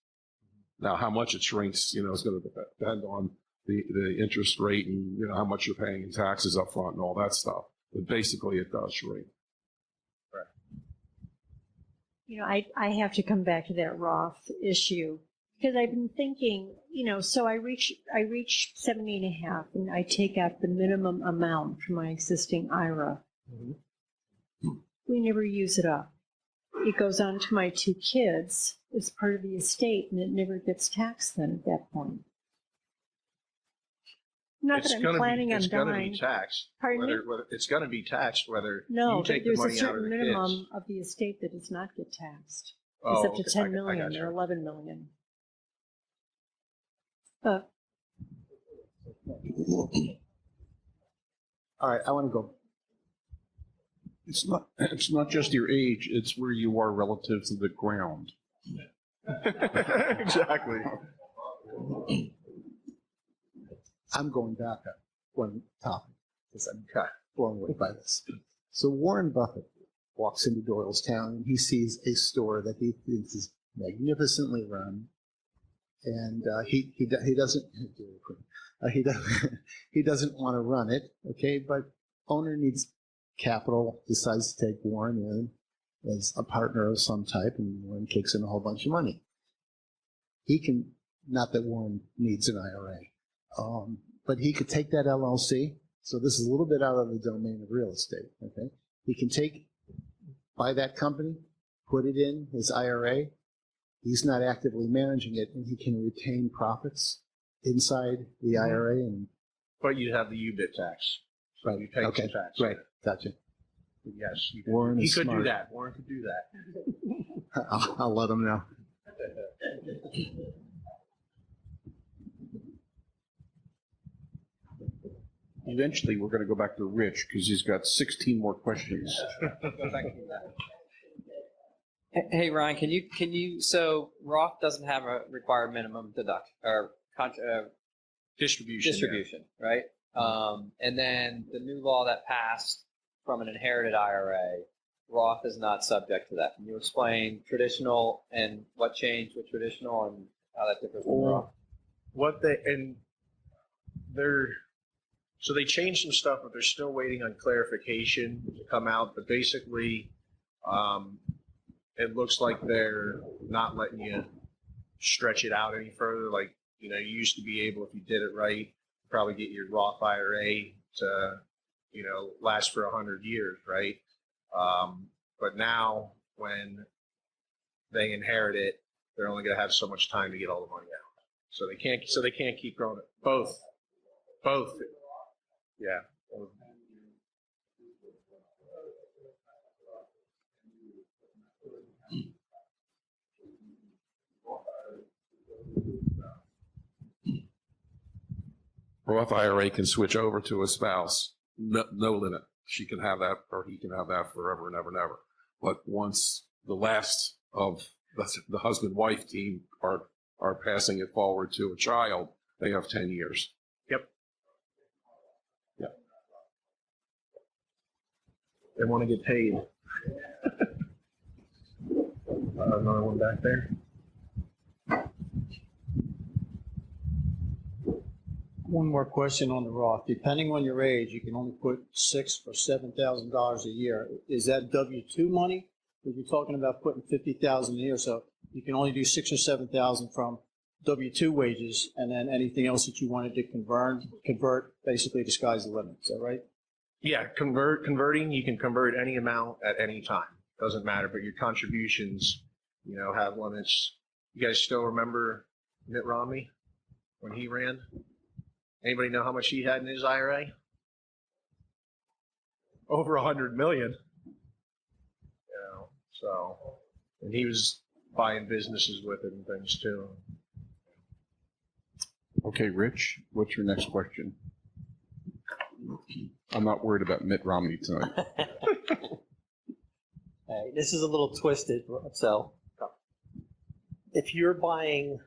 Now, how much it shrinks, is going to depend on the interest rate and, how much you're paying in taxes up front and all that stuff. But basically, it does shrink. I have to come back to that Roth issue. Because I've been thinking, so I reach 70 and a half, and I take out the minimum amount from my existing IRA. Mm-hmm. We never use it up. It goes on to my 2 kids as part of the estate, and it never gets taxed then at that point. Not that I'm planning on dying. It's going to be taxed. Pardon me? It's going to be taxed whether no, you take the money out of the kids. No, there's a certain minimum of the estate that does not get taxed. Oh, it's up to 10 million or 11 million. All right, I want to go. It's not just your age, it's where you are relative to the ground. Exactly. I'm going back on one topic because I'm blown away by this. So Warren Buffett walks into Doylestown and he sees a store that he thinks is magnificently run. And he doesn't want to run it, okay? But owner needs capital, decides to take Warren in as a partner of some type, and Warren kicks in a whole bunch of money. He can not that Warren needs an IRA. But he could take that LLC. So this is a little bit out of the domain of real estate. Okay, he can buy that company, put it in his IRA. He's not actively managing it, and he can retain profits inside the IRA. And But you have the UBIT tax. So right, you pay okay, some tax. right, gotcha. But yes, Warren he is could do smart. that. Warren could do that. I'll let him know. Eventually, we're going to go back to Rich because he's got 16 more questions. Hey Ryan, can you so Roth doesn't have a required minimum distribution, right? And then the new law that passed from an inherited IRA, Roth is not subject to that. Can you explain traditional and what changed with traditional and how that differs from Roth? So they changed some stuff, but they're still waiting on clarification to come out. But basically, it looks like they're not letting you stretch it out any further. Like, you used to be able, if you did it right, probably get your Roth IRA to, last for 100 years, right? But now, when they inherit it, they're only going to have so much time to get all the money out. So they can't keep growing it. Both. Yeah. Roth IRA can switch over to a spouse, no limit. She can have that, or he can have that forever and ever and ever. But once the last of the husband-wife team are passing it forward to a child, they have 10 years. Yep. Yeah. They want to get paid. Another one back there. One more question on the Roth. Depending on your age, you can only put $6,000 or $7,000 a year. Is that W-2 money? If you're talking about putting $50,000 a year, so you can only do $6,000 or $7,000 from W-2 wages, and then anything else that you wanted to convert, basically the sky's the limit. Is that right? Yeah, converting, you can convert any amount at any time. Doesn't matter, but your contributions, have limits. You guys still remember Mitt Romney when he ran? Anybody know how much he had in his IRA? Over 100 million. And he was buying businesses with it and things too. Okay, Rich, what's your next question? I'm not worried about Mitt Romney tonight. Hey, this is a little twisted. So, if you're buying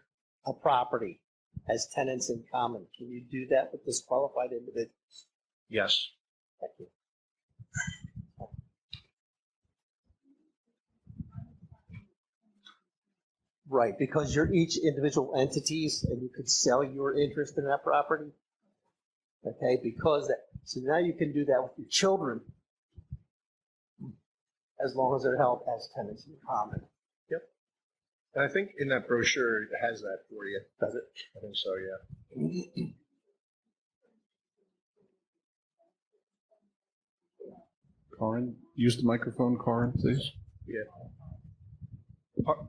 a property as tenants in common, can you do that with disqualified individuals? Yes. Thank you. Right, because you're each individual entities and you could sell your interest in that property. Okay, so now you can do that with your children as long as they're held as tenants in common. Yep. And I think in that brochure it has that for you. Does it? I think so, yeah. Karin, use the microphone, Karin, please. Yeah.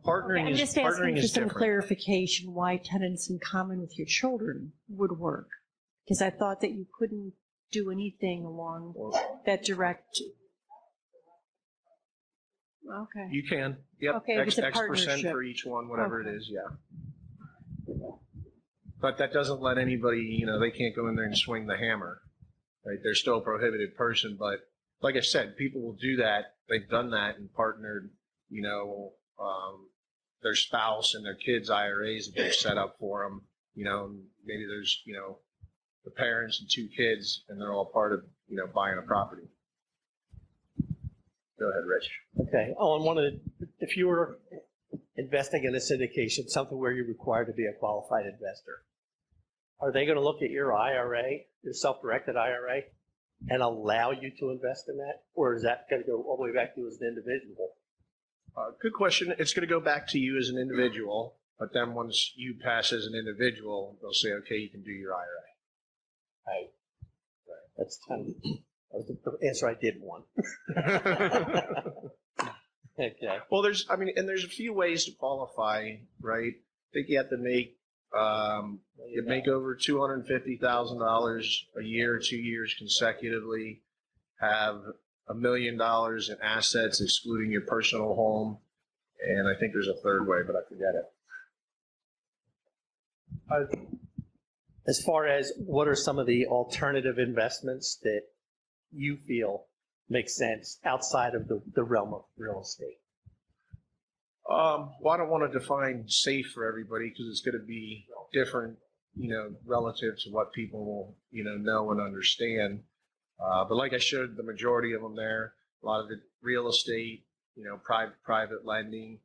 Partnering I'm is just asking partnering for is some different. clarification why tenants in common with your children would work. Because I thought that you couldn't do anything along that direct. Okay. You can. Yep. Okay, if it's a X% partnership. for each one, whatever Okay. it is, yeah. But that doesn't let anybody, they can't go in there and swing the hammer. Right? They're still a prohibited person, but like I said, people will do that. They've done that and partnered, their spouse and their kids' IRAs that they've set up for them. Maybe there's, the parents and two kids, and they're all part of, buying a property. Go ahead, Rich. Okay. Oh, and if you were investing in a syndication, something where you're required to be a qualified investor, are they going to look at your IRA, your self-directed IRA, and allow you to invest in that? Or is that going to go all the way back to you as an individual? Good question. It's going to go back to you as an individual. But then once you pass as an individual, they'll say, okay, you can do your IRA. Right. That's kind of, that was the answer I didn't want. Okay. Well, there's a few ways to qualify, right? I think you have to make, you make over $250,000 a year, 2 years consecutively, have $1 million in assets excluding your personal home, and I think there's a third way, but I forget it. As far as what are some of the alternative investments that you feel make sense outside of the realm of real estate? Well, I don't want to define safe for everybody because it's going to be different, relative to what people know and understand. But like I showed the majority of them there, a lot of it real estate, private lending,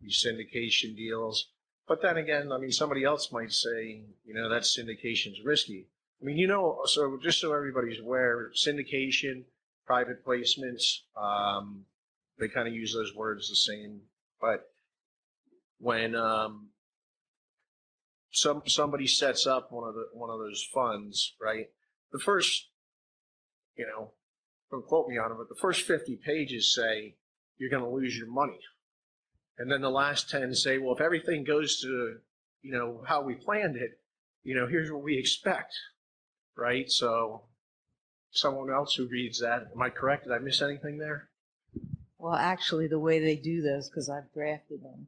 these syndication deals. But then again, somebody else might say, that syndication's risky. So just so everybody's aware, syndication, private placements, they kind of use those words the same. But when somebody sets up one of those funds, right? The first, don't quote me on it, but the first 50 pages say you're going to lose your money. And then the last 10 say, well, if everything goes to, how we planned it, here's what we expect, right? So someone else who reads that, am I correct? Did I miss anything there? Well, actually, the way they do those, because I've drafted them,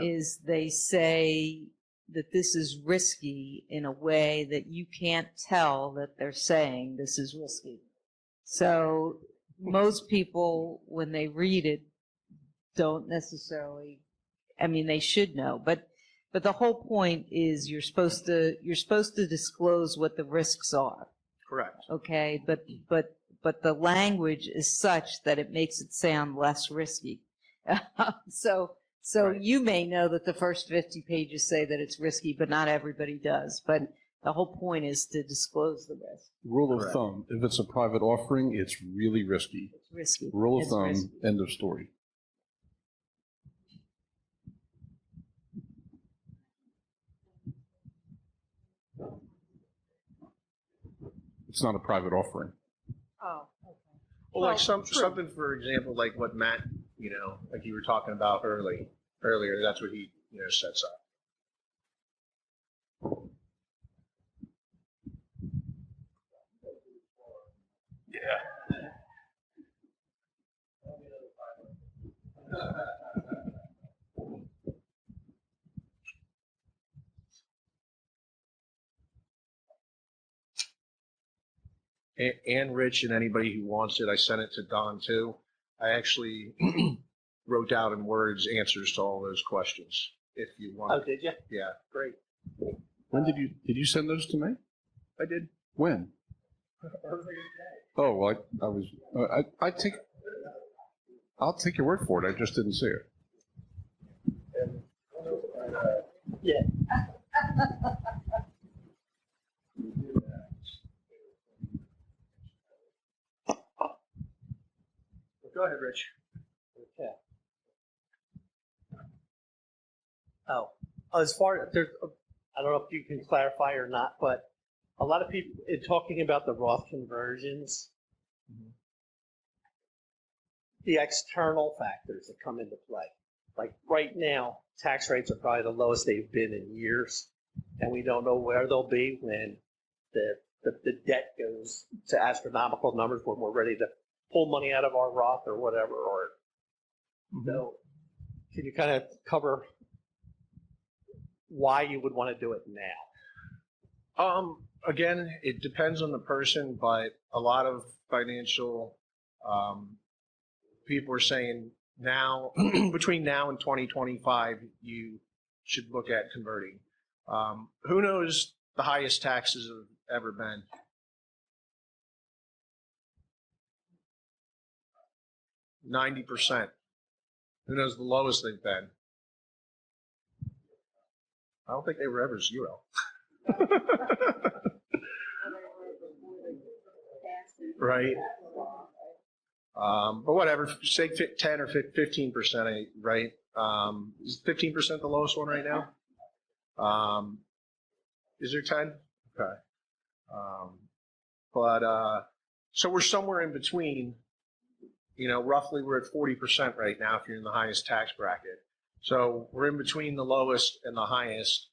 is they say that this is risky in a way that you can't tell that they're saying this is risky. So most people, when they read it, don't necessarily, they should know, but the whole point is you're supposed to disclose what the risks are. Correct. Okay, but the language is such that it makes it sound less risky. So right. You may know that the first 50 pages say that it's risky, but not everybody does. But the whole point is to disclose the risk. Rule of thumb, if it's a private offering, it's really risky. It's risky. Rule of It's thumb, risky. end of story. It's not a private offering. Oh, okay. Well, like something, for example, like what Matt, like you were talking about earlier, that's what he, sets up. Yeah. And Rich and anybody who wants it, I sent it to Don too. I actually wrote down in words answers to all those questions. If you want. Oh, did you? Yeah. Great. When did you send those to me? I did. When? Earlier today. Oh, well, I was. I'll take your word for it. I just didn't see it. Yeah. Go ahead, Rich. Okay. Oh, as far as there's, I don't know if you can clarify or not, but a lot of people in talking about the Roth conversions, the external factors that come into play. Like right now, tax rates are probably the lowest they've been in years, and we don't know where they'll be when the debt goes to astronomical numbers when we're ready to pull money out of our Roth or whatever. Or so, can you kind of cover why you would want to do it now? Again, it depends on the person, but a lot of financial people are saying now, between now and 2025, you should look at converting. Who knows the highest taxes have ever been? %90. Who knows the lowest they've been? I don't think they were ever 0. Right? But whatever, say 10 or 15%, right? Is 15% the lowest one right now? Is there 10? Okay. So we're somewhere in between. You know, roughly we're at 40% right now if you're in the highest tax bracket. So we're in between the lowest and the highest.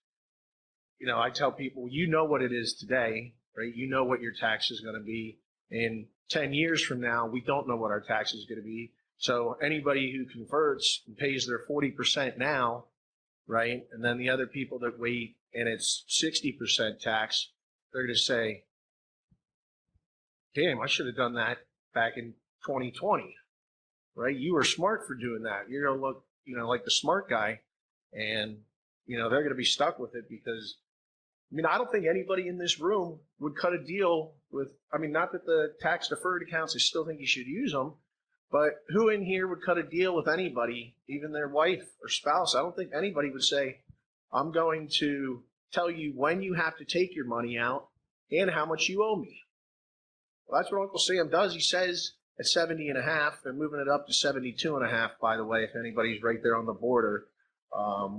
You know, I tell people, you know what it is today, right? You know what your tax is going to be. In 10 years from now, we don't know what our tax is going to be. So anybody who converts and pays their 40% now, right? And then the other people that wait and it's 60% tax, they're going to say, damn, I should have done that back in 2020, right? You were smart for doing that. You're going to look, you know, like the smart guy, and, you know, they're going to be stuck with it because, I mean, I don't think anybody in this room would cut a deal with, I mean, not that the tax deferred accounts, I still think you should use them, but who in here would cut a deal with anybody, even their wife or spouse? I don't think anybody would say, I'm going to tell you when you have to take your money out and how much you owe me. Well, that's what Uncle Sam does. He says at 70 and a half, they're moving it up to 72 and a half, by the way, if anybody's right there on the border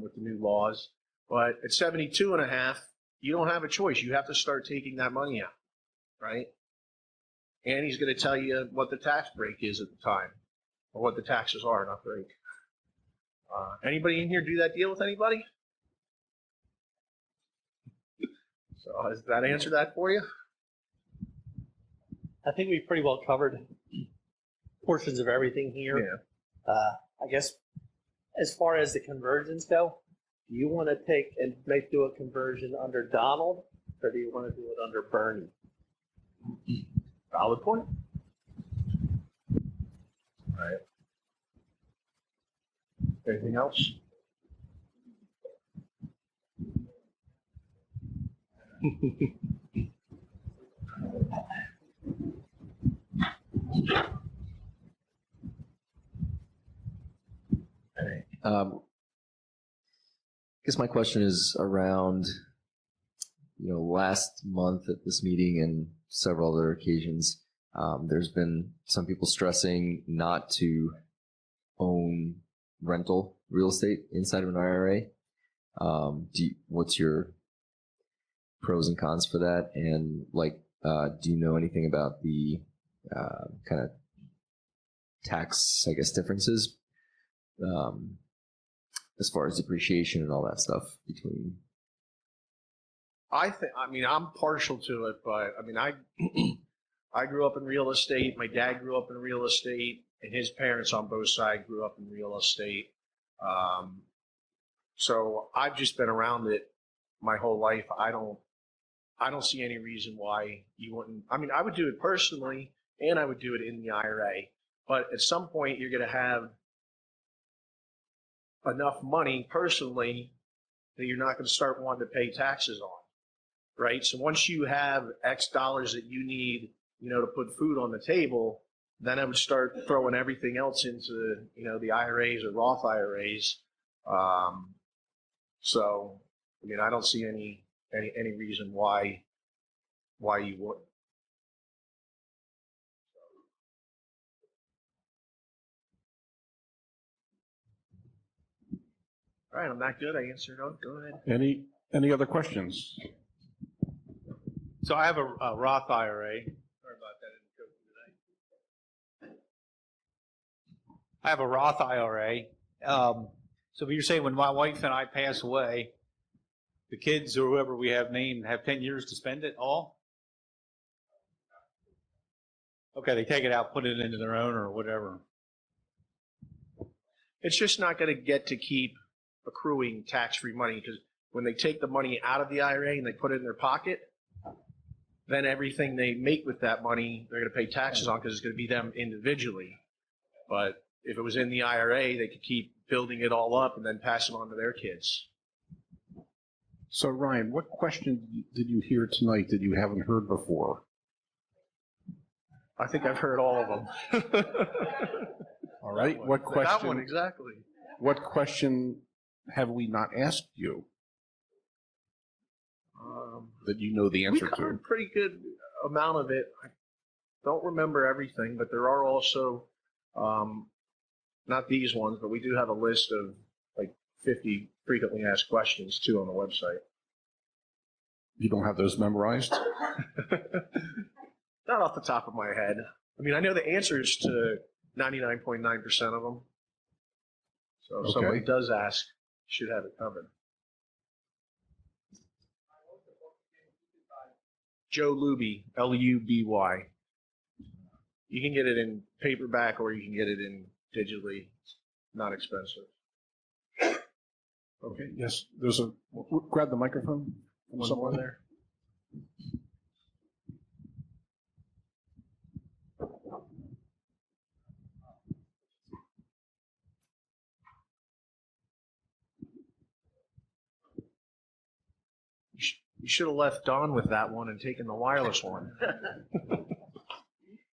with the new laws. But at 72 and a half, you don't have a choice. You have to start taking that money out, right? And he's going to tell you what the tax break is at the time, or what the taxes are, not break. Anybody in here do that deal with anybody? So has that answered that for you? I think we've pretty well covered portions of everything here. Yeah. I guess as far as the conversions go, do you want to take and do a conversion under Donald, or do you want to do it under Bernie? Valid point. All right. Anything else? I guess my question is around, last month at this meeting and several other occasions, there's been some people stressing not to own rental real estate inside of an IRA. What's your pros and cons for that? And do you know anything about the kind of tax, differences as far as depreciation and all that stuff between? I'm partial to it, but I grew up in real estate. My dad grew up in real estate, and his parents on both sides grew up in real estate. So I've just been around it my whole life. I don't see any reason why you wouldn't. I would do it personally, and I would do it in the IRA. But at some point, you're going to have enough money personally that you're not going to start wanting to pay taxes on, right? So once you have X dollars that you need, to put food on the table, then I would start throwing everything else into, the IRAs or Roth IRAs. So, I don't see any reason why you wouldn't. All right, I'm not good. I answered. Go ahead. Any other questions? So I have a Roth IRA. Sorry about that. I didn't go through today. I have a Roth IRA. So you're saying when my wife and I pass away, the kids or whoever we have named have 10 years to spend it all? Okay, they take it out, put it into their own or whatever. It's just not going to get to keep accruing tax-free money, because when they take the money out of the IRA and they put it in their pocket, then everything they make with that money, they're going to pay taxes on, because it's going to be them individually. But if it was in the IRA, they could keep building it all up and then pass it on to their kids. So Ryan, what question did you hear tonight that you haven't heard before? I think I've heard all of them. All right. What question? That one, exactly. What question have we not asked you that you know the answer we covered to? A pretty good amount of it. I don't remember everything, but there are also, not these ones, but we do have a list of 50 frequently asked questions too on the website. You don't have those memorized? Not off the top of my head. I mean, I know the answers to 99.9% of them. So if somebody Okay. does ask, should have it covered. Joe Luby, Luby. You can get it in paperback or you can get it in digitally. It's not expensive. Okay, yes, there's a, grab the microphone from One someone more there. You should have left Don with that one and taken the wireless one.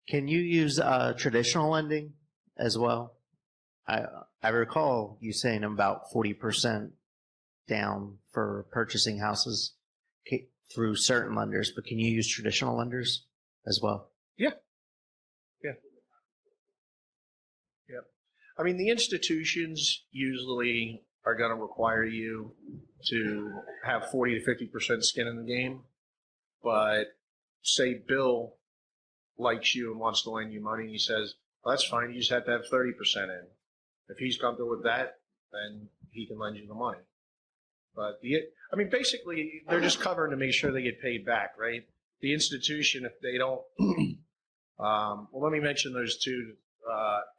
Can you use traditional lending as well? I recall you saying about 40% down for purchasing houses through certain lenders, but can you use traditional lenders as well? Yeah. Yeah. Yep. I mean, the institutions usually are going to require you to have 40 to 50% skin in the game. But say Bill likes you and wants to lend you money, and he says, well, that's fine, you just have to have 30% in. If he's comfortable with that, then he can lend you the money. But I mean, basically, they're just covering to make sure they get paid back, right? The institution, if they don't, well, let me mention those two.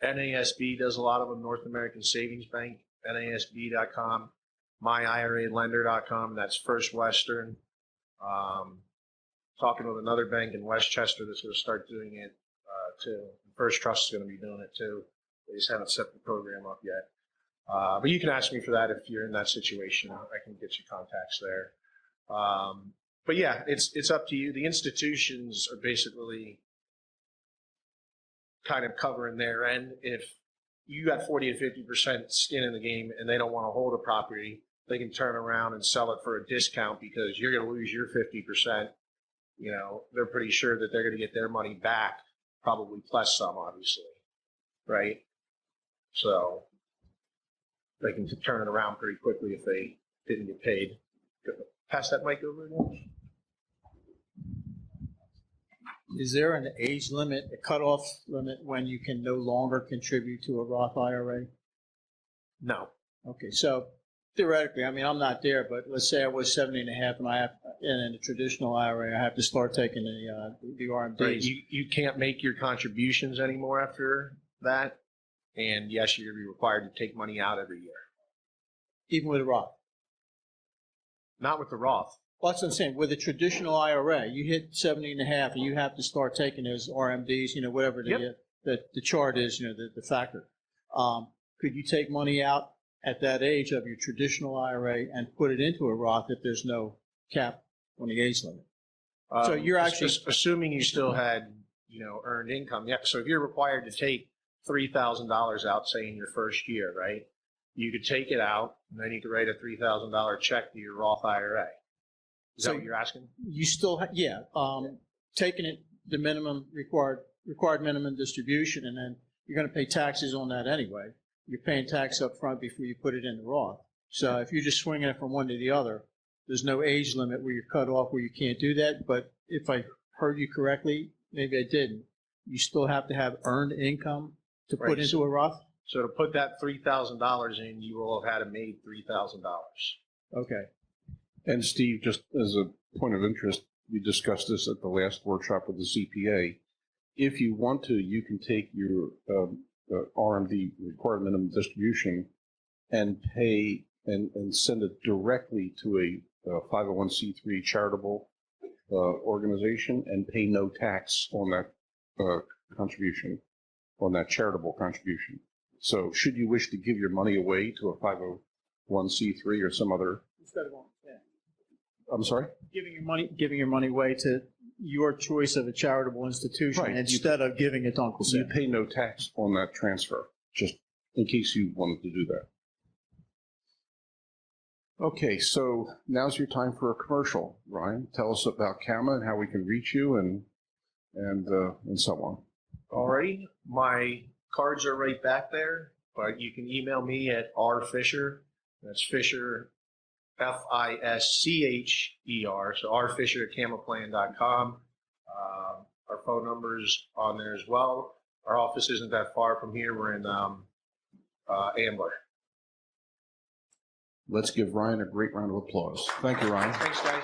NASB does a lot of them, North American Savings Bank, NASB.com, myiralender.com, that's First Western. Talking with another bank in Westchester that's going to start doing it too. First Trust is going to be doing it too. They just haven't set the program up yet. But you can ask me for that if you're in that situation. I can get you contacts there. But yeah, it's up to you. The institutions are basically kind of covering their end. If you got 40 to 50% skin in the game and they don't want to hold a property, they can turn around and sell it for a discount because you're going to lose your 50%. You know, they're pretty sure that they're going to get their money back, probably plus some, obviously, right? So they can turn it around pretty quickly if they didn't get paid. Pass that mic over again. Is there an age limit, a cutoff limit when you can no longer contribute to a Roth IRA? No. Okay, so theoretically, I mean, I'm not there, but let's say I was 70 and a half and I have, in a traditional IRA, I have to start taking the RMDs. Right. You can't make your contributions anymore after that. And yes, you're going to be required to take money out every year. Even with a Roth? Not with the Roth. Well, that's what I'm saying. With a traditional IRA, you hit 70 and a half and you have to start taking those RMDs, you know, whatever the chart is, you know, the factor. Could you take money out at that age of your traditional IRA and put it into a Roth if there's no cap on the age limit? So you're actually assuming you still had, you know, earned income. Yeah. So if you're required to take $3,000 out, say in your first year, right? You could take it out and then you could write a $3,000 check to your Roth IRA. Is that what you're asking? You still, taking it the minimum required minimum distribution, and then you're going to pay taxes on that anyway. You're paying tax up front before you put it in the Roth. So if you're just swinging it from one to the other, there's no age limit where you're cut off where you can't do that. But if I heard you correctly, maybe I didn't, you still have to have earned income to put into a Roth? So to put that $3,000 in, you will have had to made $3,000. Okay. And Steve, just as a point of interest, we discussed this at the last workshop with the CPA. If you want to, you can take your RMD, required minimum distribution, and pay and send it directly to a 501c3 charitable organization and pay no tax on that contribution, on that charitable contribution. So should you wish to give your money away to a 501c3 or some other... I'm sorry? Giving your money away to your choice of a charitable institution instead of giving it to Uncle Sam. You pay no tax on that transfer, just in case you wanted to do that. Okay, so now's your time for a commercial. Ryan, tell us about CAMA and how we can reach you and so on. Alrighty, my cards are right back there, but you can email me at rfischer That's Fischer, Fischer, so rfischer@camaplan.com. Our phone number's on there as well. Our office isn't that far from here. We're in Ambler. Let's give Ryan a great round of applause. Thank you, Ryan. Thanks, guys.